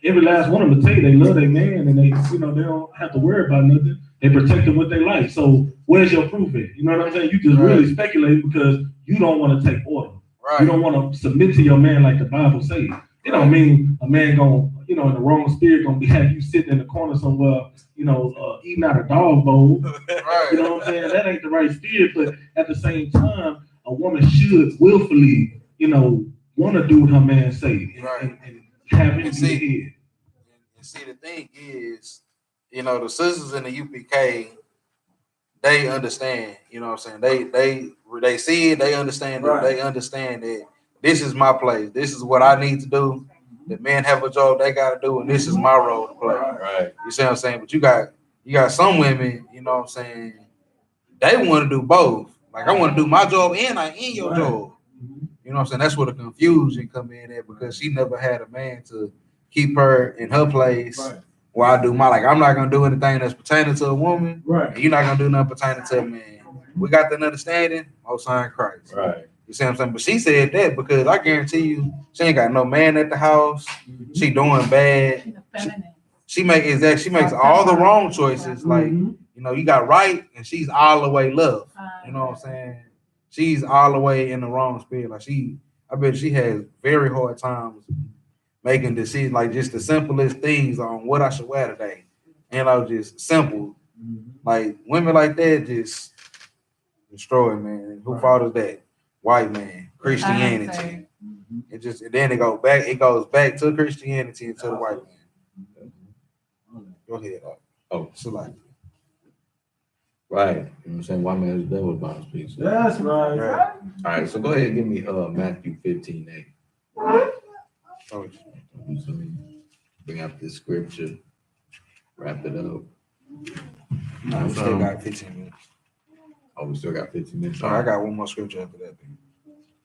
every last one of them will tell you they love their man and they, you know, they don't have to worry about nothing. They protect them with their life. So where's your proof at? You know what I'm saying? You just really speculate because you don't want to take order. You don't want to submit to your man like the Bible says. It don't mean a man gonna, you know, in the wrong spirit gonna be have you sitting in the corner somewhere, you know, eating out a dog bowl. You know what I'm saying? That ain't the right spirit. But at the same time, a woman should willfully, you know, want to do what her man say and have him in the head. And see, the thing is, you know, the sisters in the UPK, they understand. You know what I'm saying? They see it. They understand it. They understand that this is my place. This is what I need to do. The men have a job they got to do, and this is my role to play. Right. You see what I'm saying? But you got some women. You know what I'm saying? They want to do both. Like I want to do my job and I in your job. You know what I'm saying? That's where the confusion come in there because she never had a man to keep her in her place. While I do my, like, I'm not gonna do anything that's pertaining to a woman. And you're not gonna do nothing pertaining to a man. We got that understanding, most high in Christ. You see what I'm saying? But she said that because I guarantee you, she ain't got no man at the house. She doing bad. She makes all the wrong choices. Like, you know, you got right and she's all the way left. You know what I'm saying? She's all the way in the wrong spirit. Like I bet she has very hard times making decisions, like just the simplest things on what I should wear today. You know, just simple. Like women like that just destroy, man. Who fault is that? White man, Christianity. It goes back to Christianity and to the white man. Go ahead. Oh, Select. Right. You know what I'm saying? White man is the devil by his speech. That's right. Right. All right, so go ahead and give me Matthew 15:8. Oh, So bring up this scripture, wrap it up. no, we still got 15 minutes. Oh, we still got 15 minutes. So I got one more scripture after that. Then.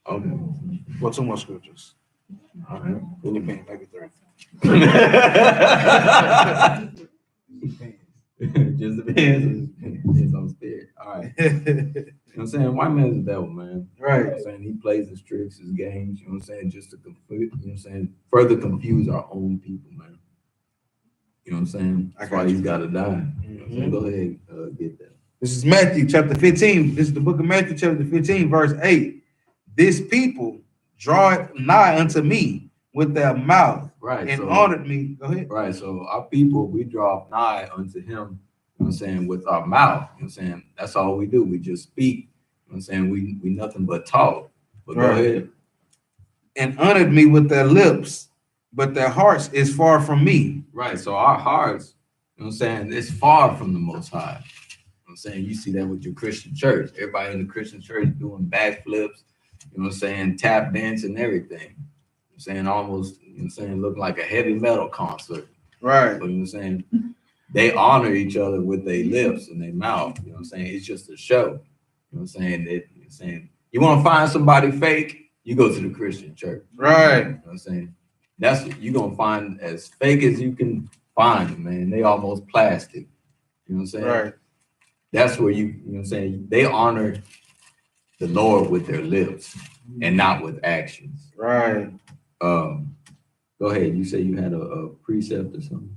Okay. Well, two more scriptures. All right. It depends, maybe three. Just depends. It's on spirit. All right. You know what I'm saying? White man's the devil, man. Right. You know what I'm saying? He plays his tricks, his games, you know what I'm saying? Just to confuse, you know what I'm saying? Further confuse our own people, man. You know what I'm saying? That's why he's got to die. You know what I'm saying? Go ahead, get that. This is Matthew chapter 15. This is the book of Matthew chapter 15, verse 8. This people draw it nigh unto me with their mouth Right. and So, honored me. Go ahead. right. So our people, we draw nigh unto him, you know what I'm saying, with our mouth. You know what I'm saying? That's all we do. We just speak. You know what I'm saying? We nothing but talk. But go Right. ahead. And honored me with their lips, but their hearts is far from me. Right. So our hearts, you know what I'm saying, it's far from the Most High. You know what I'm saying? You see that with your Christian church. Everybody in the Christian church doing backflips, you know what I'm saying, tap dance and everything. You know what I'm saying? Almost, you know what I'm saying, looking like a heavy metal concert. Right. You know what I'm saying? They honor each other with their lips and their mouth. You know what I'm saying? It's just a show. You know what I'm saying? You know what I'm saying? You want to find somebody fake, you go to the Christian church. Right. You know what I'm saying? That's what you're gonna find as fake as you can find them, man. They almost plastic. You know what I'm saying? Right. That's where you know what I'm saying, they honor the Lord with their lips and not with actions. Right. Go ahead. You say you had a precept or something?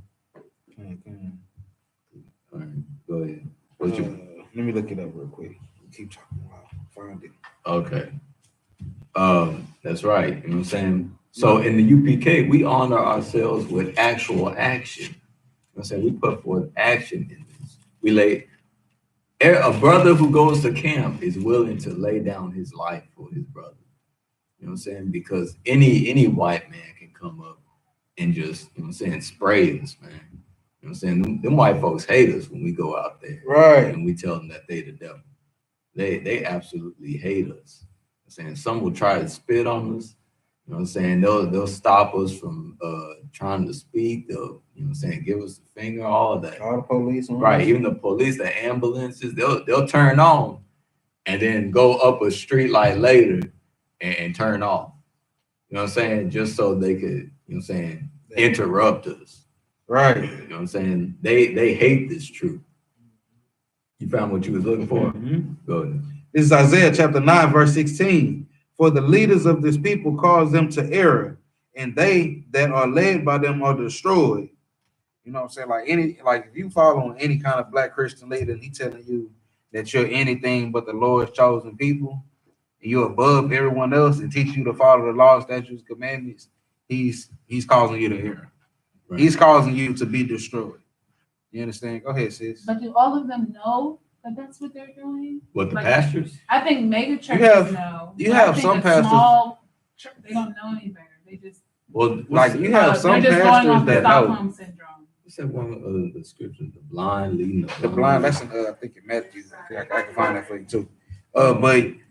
All right, go ahead. What you Let me look it up real quick. Keep talking while I find it. okay. That's right. You know what I'm saying? So in the UPK, we honor ourselves with actual action. You know what I'm saying? We put forth action in this. We lay a brother who goes to camp is willing to lay down his life for his brother. You know what I'm saying? Because any white man can come up and just, you know what I'm saying, spray us, man. You know what I'm saying? Them white folks hate us when we go out there. Right. And we tell them that they the devil. They absolutely hate us. You know what I'm saying? Some will try to spit on us. You know what I'm saying? They'll stop us from trying to speak. They'll, you know what I'm saying, give us the finger, all of that. All the police. Right. Even the police, the ambulances, they'll turn on and then go up a street light later and turn off. You know what I'm saying? Just so they could, you know what I'm saying, interrupt us. Right. You know what I'm saying? They hate this truth. You found what you was looking for? Mm-hmm. Go ahead. This is Isaiah chapter 9, verse 16. For the leaders of this people cause them to error, and they that are led by them are destroyed. You know what I'm saying? Like if you follow any kind of black Christian leader, and he telling you that you're anything but the Lord's chosen people, and you're above everyone else, and teach you to follow the laws, statutes, commandments, he's causing you to err. Right. He's causing you to be destroyed. You understand? Go ahead, sis. But do all of them know that that's what they're doing? What, the Like, pastors? I think mega churches know. you but have I think some a pastors- Small church, they don't know any better. They just Well, Like you have some they're just going pastors off the that know. Stockholm syndrome. what's that one of the scriptures? The blind leading The blind, that's in, I think in Matthew. I can find that for you too. But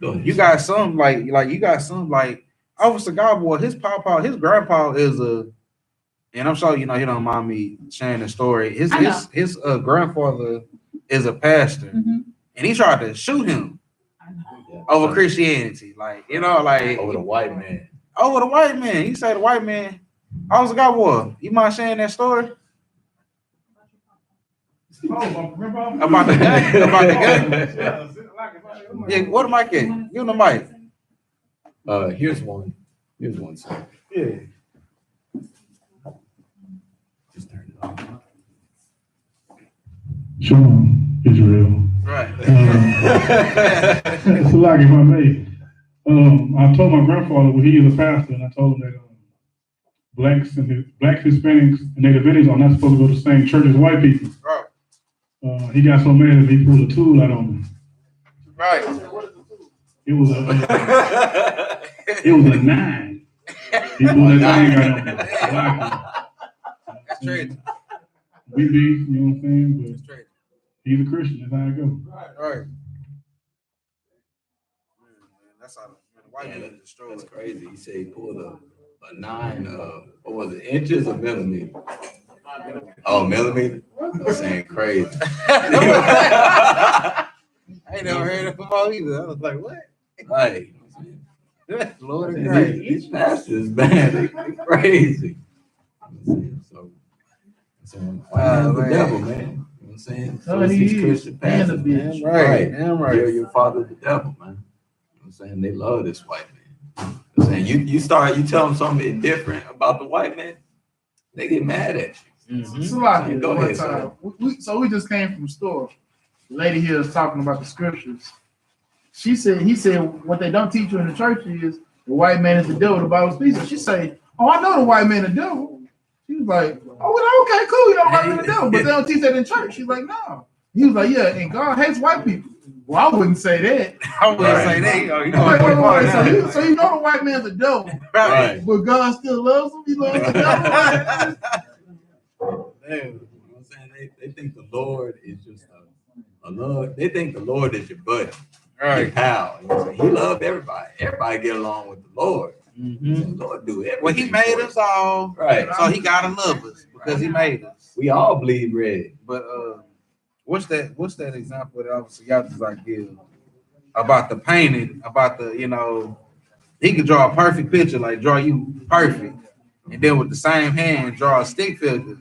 Go ahead. you got some like you got some like Officer Godboy, his grandpa is and I'm sure you know he don't mind me sharing the story. His grandfather is a pastor, Mhm. and he tried to shoot him I know. Yeah. over Christianity, like you know, like Over the white man. over the white man. He said the white man. Officer Godboy, you mind sharing that story about the gang? About the gang? Yeah, what am I getting? Give him the mic. Here's one. Here's one song. Yeah. Just turn it off. Shalom, Israel. Right. It's like if I may. I told my grandfather, well, he is a pastor, and I told him that blacks, Hispanics, and Native Indians are not supposed to go to the same church as white people. Right. He got so mad that he pulled a tool out on me. Right. It was a 9. He pulled that thing out on me. That's tragic. We be, you know what I'm saying? That's tragic. He's a Christian. That's how it goes. Right. Man, that's how the white Man, man destroyed. that's crazy. He said he pulled a 9, what was it, inches or millimeter? Oh, millimeter? I'm saying crazy. I ain't never heard of him all either. I was like, what? Like, Lord of these pastors, man, they crazy. So, white man's the man. devil, man. You know what I'm saying? So Oh, it's he these is. Christian And pastors, a man. bitch. Right. Damn right. You're your father, the devil, man. You know what I'm saying? They love this white man. You know what I'm saying? You tell them something different about the white man, they get mad at you. So like Go one ahead, time, we just came from the store. The lady here is talking about the scriptures. He said what they don't teach you in the church is the white man is the devil. The Bible speaks. So she say, "Oh, I know the white man the devil." She was like, "Oh, well, okay, cool. You know the white man the devil, but they don't teach that in church." She's like, "No." He was like, "Yeah, and God hates white people." Well, I wouldn't say that. I wouldn't say that. You know, Wait. So you know the white man's the devil, Right. but God still loves him. He loves the devil. Man, you know what I'm saying? They think the Lord is just a love. They think the Lord is your buddy, your right. pal. You know what I'm saying? He loved everybody. Everybody get along with the Lord. The Lord do everything. Well, he made for us all, right. so he gotta love us because he made us. We all bleed red. But what's that example that obviously y'all just like give about the painting, about the, you know, he could draw a perfect picture, like draw you perfect, and then with the same hand draw a stick figure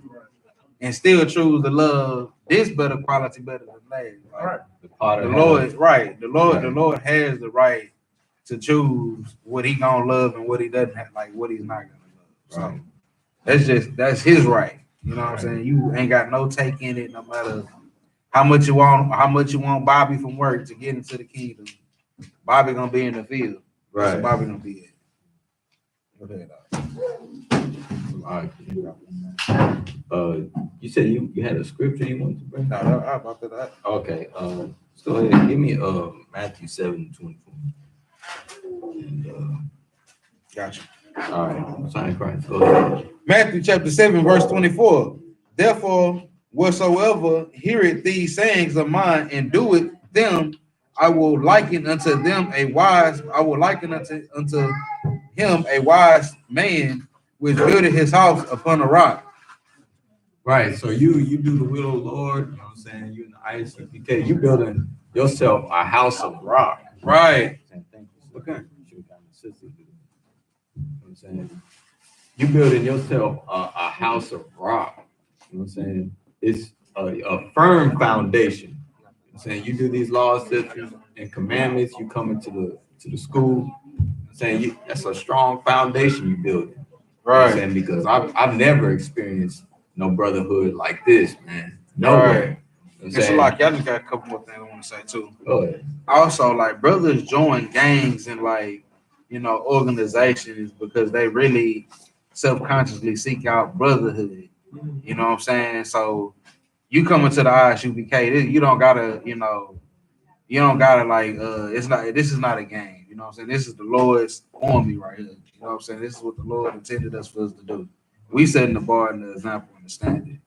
and still choose to love this better quality better than that. Like, The the Lord, right? The Lord has the right to choose what he gonna love and what he doesn't have, like what he's not gonna love. So that's his right. You know what I'm saying? You ain't got no take in it, no matter how much you want Bobby from work to get into the kingdom. Bobby gonna be in the field. That's where Bobby gonna be at. Go ahead, you said you had a scripture you wanted to bring? No, I about that. Okay. Let's go ahead. Give me Matthew 7:24. And, Gotcha. all right. Sign Christ. Go ahead. Matthew chapter 7, verse 24. Therefore, whatsoever heareth these sayings of mine and doeth them, I will liken unto him a wise man which builded his house upon a rock. Right. So you do the will of the Lord, you know what I'm saying? You in the I.S.U.P.K, you building yourself a house of rock. Right. Thank you. Okay. You know what I'm saying? You building yourself a house of rock. You know what I'm saying? It's a firm foundation. You know what I'm saying? You do these laws, statutes, and commandments, you come into the school. You know what I'm saying? That's a strong foundation you building. Right. You know what I'm saying? Because I've never experienced no brotherhood like this, man. Nowhere. You know It's like y'all just got a couple more things I want to say too. Go ahead. Also, like brothers join gangs and like, you know, organizations because they really subconsciously seek out brotherhood. You know what I'm saying? So you come into the I.S.U.P.K, you don't gotta, you know, like this is not a game. You know what I'm saying? This is the Lord's army right here. You know what I'm saying? This is what the Lord intended us for us to do. We setting the bar and the example and the standard.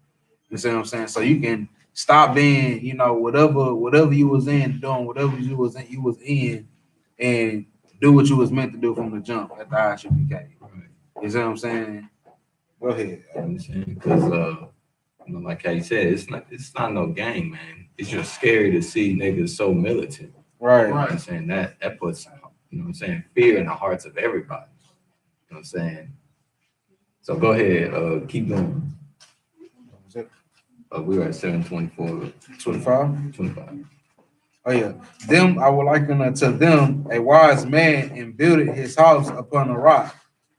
You see what I'm saying? So you can stop being, you know, whatever you was in, doing whatever you was in, and do what you was meant to do from the jump at the I.S.U.P.K. You see what I'm saying? Go ahead. Because you know, like how you said, it's not no game, man. It's just scary to see niggas so militant. Right. You know what I'm saying? That puts, you know what I'm saying, fear in the hearts of everybody. You know what I'm saying? So go ahead, keep going. We were at 7:24. 25. Oh yeah. Them I would liken unto them a wise man and builded his house upon a rock.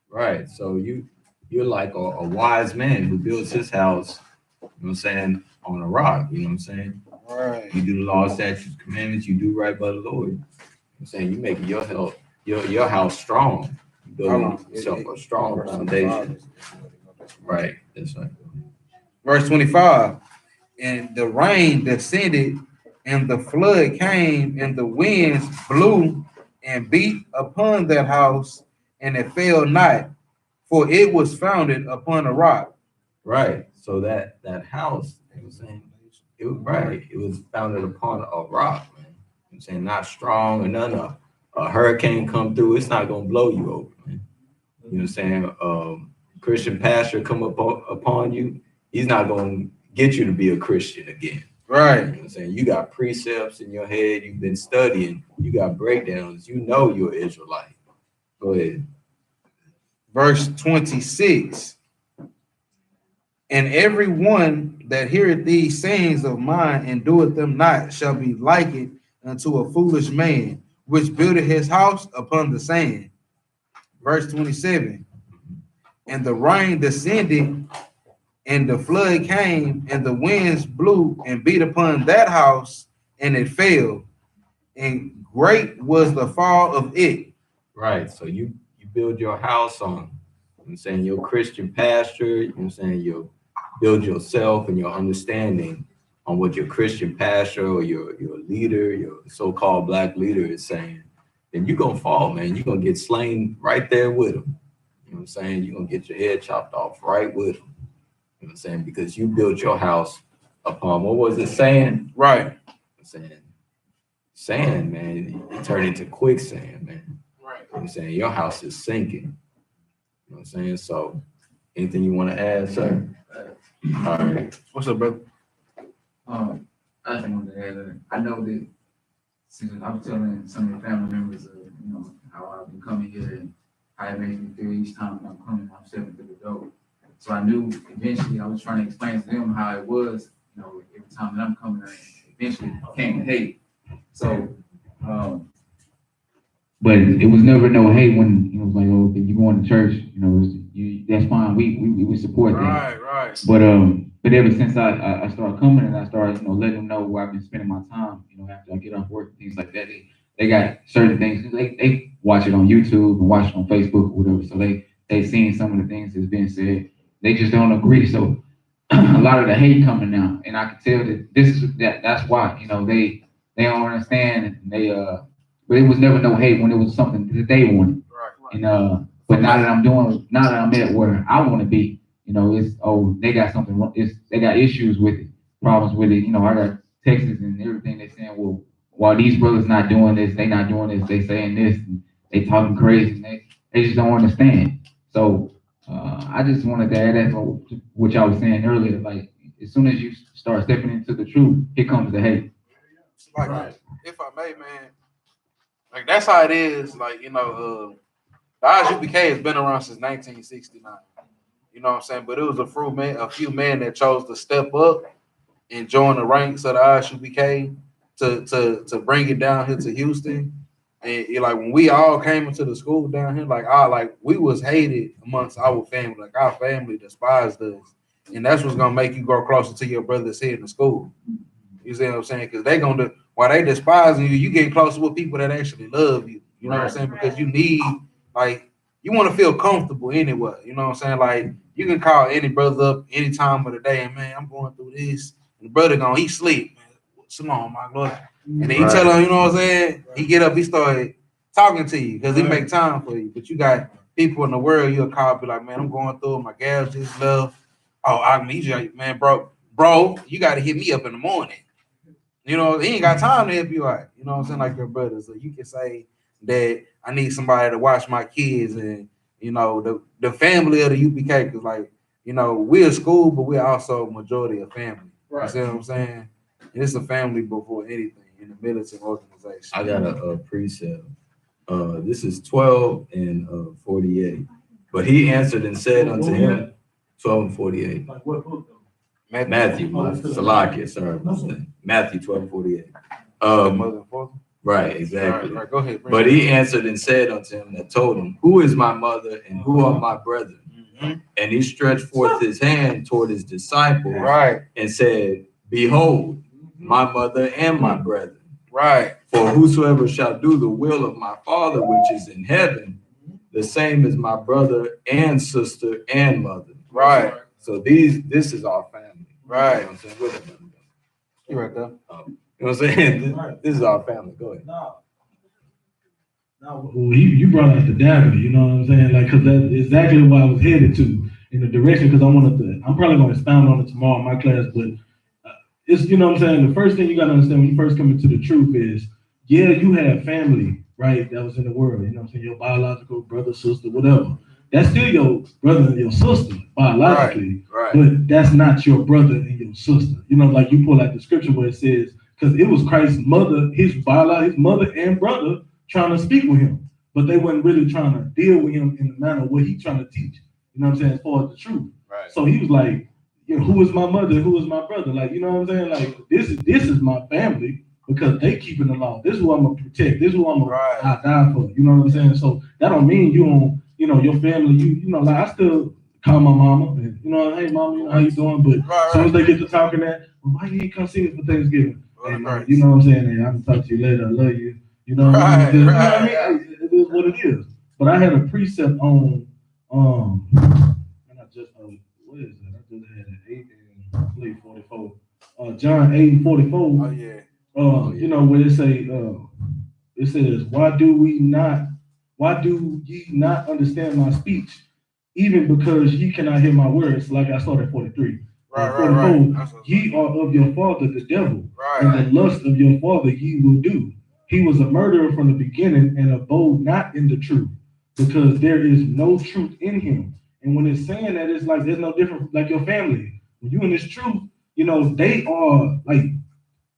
Right. So you're like a wise man who builds his house, you know what I'm saying, on a rock. You know what I'm saying? Right. You do the law, statutes, commandments, you do right by the Lord. You know what I'm saying? You making your house strong. You building yourself a strong foundation. Right. That's right. Verse 25. And the rain descended, and the flood came, and the winds blew and beat upon that house, and it fell not, for it was founded upon a rock. Right. So that house, you know what I'm saying, It was right. It was founded upon a rock, man. I'm saying not strong or nothing. A hurricane come through, it's not gonna blow you over, man. You know what I'm saying? Christian pastor come upon you, he's not gonna get you to be a Christian again. Right. You know what I'm saying? You got precepts in your head, you've been studying, you got breakdowns, you know you're an Israelite. Go ahead. Verse 26. And every one that heareth these sayings of mine and doeth them not shall be likened unto a foolish man, which builded his house upon the sand. Verse 27. And the rain descended, and the flood came, and the winds blew and beat upon that house, and it fell. And great was the fall of it. Right. So you build your house on, you know what I'm saying, your Christian pastor, you know what I'm saying, you build yourself and your understanding on what your Christian pastor or your leader, your so-called black leader is saying, then you're gonna fall, man. You're gonna get slain right there with him. You know what I'm saying? You're gonna get your head chopped off right with him. You know what I'm saying? Because you built your house upon, what was it saying? Right. I'm saying, sand, man, it turned into quicksand, man. Right. You know what I'm saying? Your house is sinking. You know what I'm saying? So anything you want to add, sir? All right. What's up, brother? I just wanted to add that I know that since I was telling some of the family members of, you know, how I've been coming here and how it makes me feel each time I'm coming, I'm stepping through the door. So I knew eventually I was trying to explain to them how it was, you know, every time that I'm coming, I eventually came to hate. So, but it was never no hate when it was like, oh, if you going to church, you know, that's fine. We support that. Right, right. But ever since I started coming and I started, you know, letting them know where I've been spending my time, you know, after I get off work and things like that, they got certain things. They watch it on YouTube and watch it on Facebook or whatever. So they seen some of the things that's being said. They just don't agree. So a lot of the hate coming now, and I can tell that that's why, you know, they don't understand, and but it was never no hate when it was something that they wanted. Right. And but now that I'm at where I want to be, you know, it's they got something, they got issues with it, problems with it. You know, I got texts and everything. They saying, well, while these brothers not doing this, they not doing this, they saying this, and they talking crazy, and they just don't understand. So I just wanted to add that to what y'all was saying earlier. Like, as soon as you start stepping into the truth, here comes the hate. Like, right. If I may, man, like that's how it is. Like, you know, the I.S.U.P.K has been around since 1969. You know what I'm saying? But it was a few men that chose to step up and join the ranks of the I.S.U.P.K to bring it down here to Houston. And like when we all came into the school down here, like we was hated amongst our family. Like our family despised us, and that's what's gonna make you grow closer to your brothers here in the school. You see what I'm saying? Because they gonna while they despising you, you get closer with people that actually love you. You know what I'm saying? Because you need, like, you want to feel comfortable anyway. You know what I'm saying? Like, you can call any brother up any time of the day, and man, I'm going through this. And the brother he sleep, man. Shalom, my Lord. And then you tell him, you know what I'm saying? He get up, he started talking to you because he make time for you. But you got people in the world you'll call, be like, man, I'm going through it. My gal just left. Oh, I need you, man, bro, you got to hit me up in the morning. You know, he ain't got time to help you out. You know what I'm saying? Like your brother. So you can say that I need somebody to watch my kids and, you know, the family of the UPK. Because, like, you know, we're a school, but we're also a majority of family. Right. You see what I'm saying? And it's a family before anything in the militant organization. I got a precept. This is 12 and 48. But he answered and said unto him, 12 and 48. Like what book? Matthew, Salakia, sorry. Matthew 12 and 48. Right, exactly. Right, go ahead. But he answered and said unto him that told him, who is my mother and who are my brethren? Mm-hmm. And he stretched forth his hand toward his disciples, right, and said, behold, my mother and my brethren. Right. For whosoever shall do the will of my Father which is in heaven, the same is my brother and sister and mother. Right. So this is our family. Right. You know what I'm saying? You're right there. You know what I'm saying? This is our family. Go ahead. Well, you brought out the data, you know what I'm saying? Like, because that's exactly what I was headed to in the direction, because I'm probably going to expound on it tomorrow in my class, but it's, you know what I'm saying? The first thing you gotta understand when you first come into the truth is, yeah, you have family, right? That was in the world, you know what I'm saying? Your biological brother, sister, whatever. That's still your brother and your sister, biologically. Right. But that's not your brother and your sister. You know, like you pull out the scripture where it says, because it was Christ's mother, his mother and brother trying to speak with him, but they weren't really trying to deal with him in the manner of what he's trying to teach. You know what I'm saying? As far as the truth. Right. So he was like, you know, who is my mother? Who is my brother? Like, you know what I'm saying? Like, this is my family because they keeping the law. This is who I'm gonna protect. This is who I'm gonna I die for. You know what I'm saying? So that don't mean you don't, you know, your family, you know, like I still call my mama and, you know, hey mama, you know, how you doing? But as soon as they get to talking that, well, why you ain't come see me for Thanksgiving? And you know what I'm saying? Hey, I can talk to you later. I love you. You know what I mean? You know what I mean? It is what it is. But I had a precept on and I just what is it? I just had an 8 and 44. John 8:44. Oh yeah. You know, where it says, why do ye not understand my speech? Even because ye cannot hear my words, like I started 43. Right. Ye are of your father the devil, Right. and the lust of your father ye will do. He was a murderer from the beginning and abode not in the truth, because there is no truth in him. And when it's saying that, it's like there's no different, like your family. When you in this truth, you know, they are like,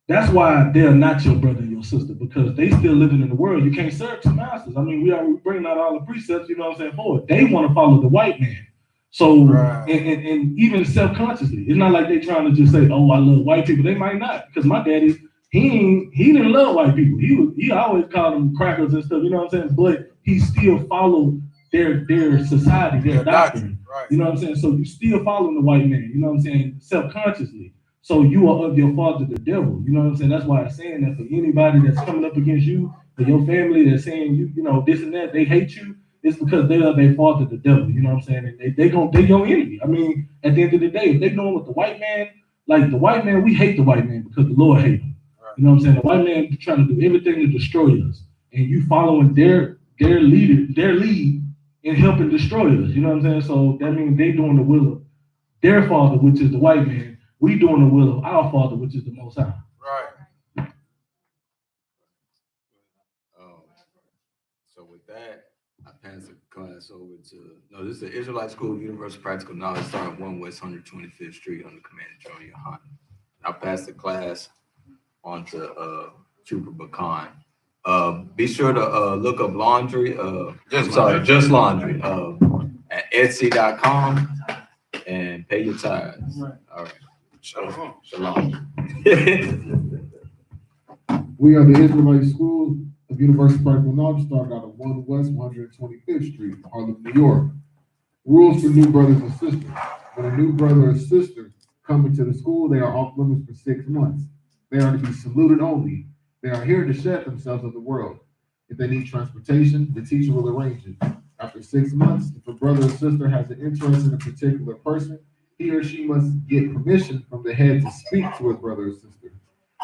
that's why they're not your brother and your sister, because they still living in the world. You can't serve two masters. I mean, we are bringing out all the precepts, you know what I'm saying, for it. They want to follow the white man. So, and even self-consciously, it's not like they trying to just say, oh, I love white people. They might not, because my daddy, he didn't love white people. He always called them crackers and stuff, you know what I'm saying? But he still followed their society, their doctrine. Right. You know what I'm saying? So you still following the white man, you know what I'm saying, self-consciously. So you are of your father the devil. You know what I'm saying? That's why I'm saying that for anybody that's coming up against you, for your family that's saying you know, this and that, they hate you, it's because they are their father the devil. You know what I'm saying? And they your enemy. I mean, at the end of the day, if they doing with the white man, like the white man, we hate the white man because the Lord hates him. You know what I'm saying? The white man trying to do everything to destroy us. And you following their lead in helping destroy us. You know what I'm saying? So that means they doing the will of their father, which is the white man. We doing the will of our Father, which is the Most High. Right. So with that, I pass the class over to, no, this is the Israelite School Universal Practical Knowledge, starting 1 West 125th Street under command of Joe YAHANNA. I'll pass the class on to Trooper Bakan. Be sure to look up laundry, just laundry at Etsy.com and pay your tithes. Right. All right. Shalom. We are the Israelite School of Universal Practical Knowledge, started out of 1 West 125th Street, Harlem, New York. Rules for new brothers and sisters. When a new brother or sister come into the school, they are off limits for 6 months. They are to be saluted only. They are here to shed themselves of the world. If they need transportation, the teacher will arrange it. After 6 months, if a brother or sister has an interest in a particular person, he or she must get permission from the head to speak to his brother or sister.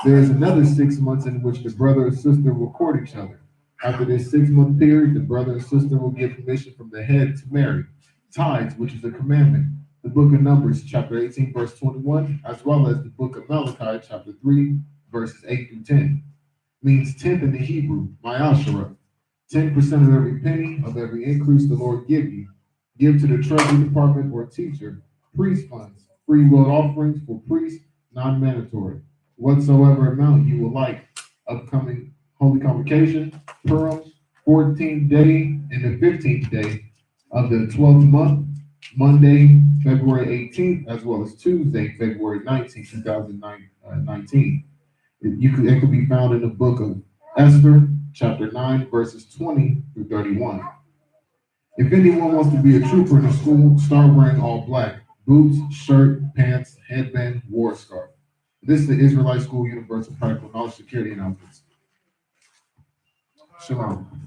There is another 6 months in which the brother or sister will court each other. After this 6-month period, the brother and sister will get permission from the head to marry. Tithes, which is a commandment. The book of Numbers, chapter 18, verse 21, as well as the book of Malachi, chapter 3, verses 8 through 10. Means tenth in the Hebrew, Ma'ashara. 10% of every penny of every increase the Lord give you. Give to the treasury department or teacher. Priest funds, free will offerings for priests, non-mandatory. Whatsoever amount you would like. Upcoming Holy Convocation, Purim, 14th day and the 15th day of the 12th month, Monday, February 18th, as well as Tuesday, February 19th, 2019. It could be found in the book of Esther, chapter 9, verses 20 through 31. If anyone wants to be a trooper in the school, start wearing all black. Boots, shirt, pants, headband, war scarf. This is the Israelite School Universal Practical Knowledge Security Announcements. Shalom.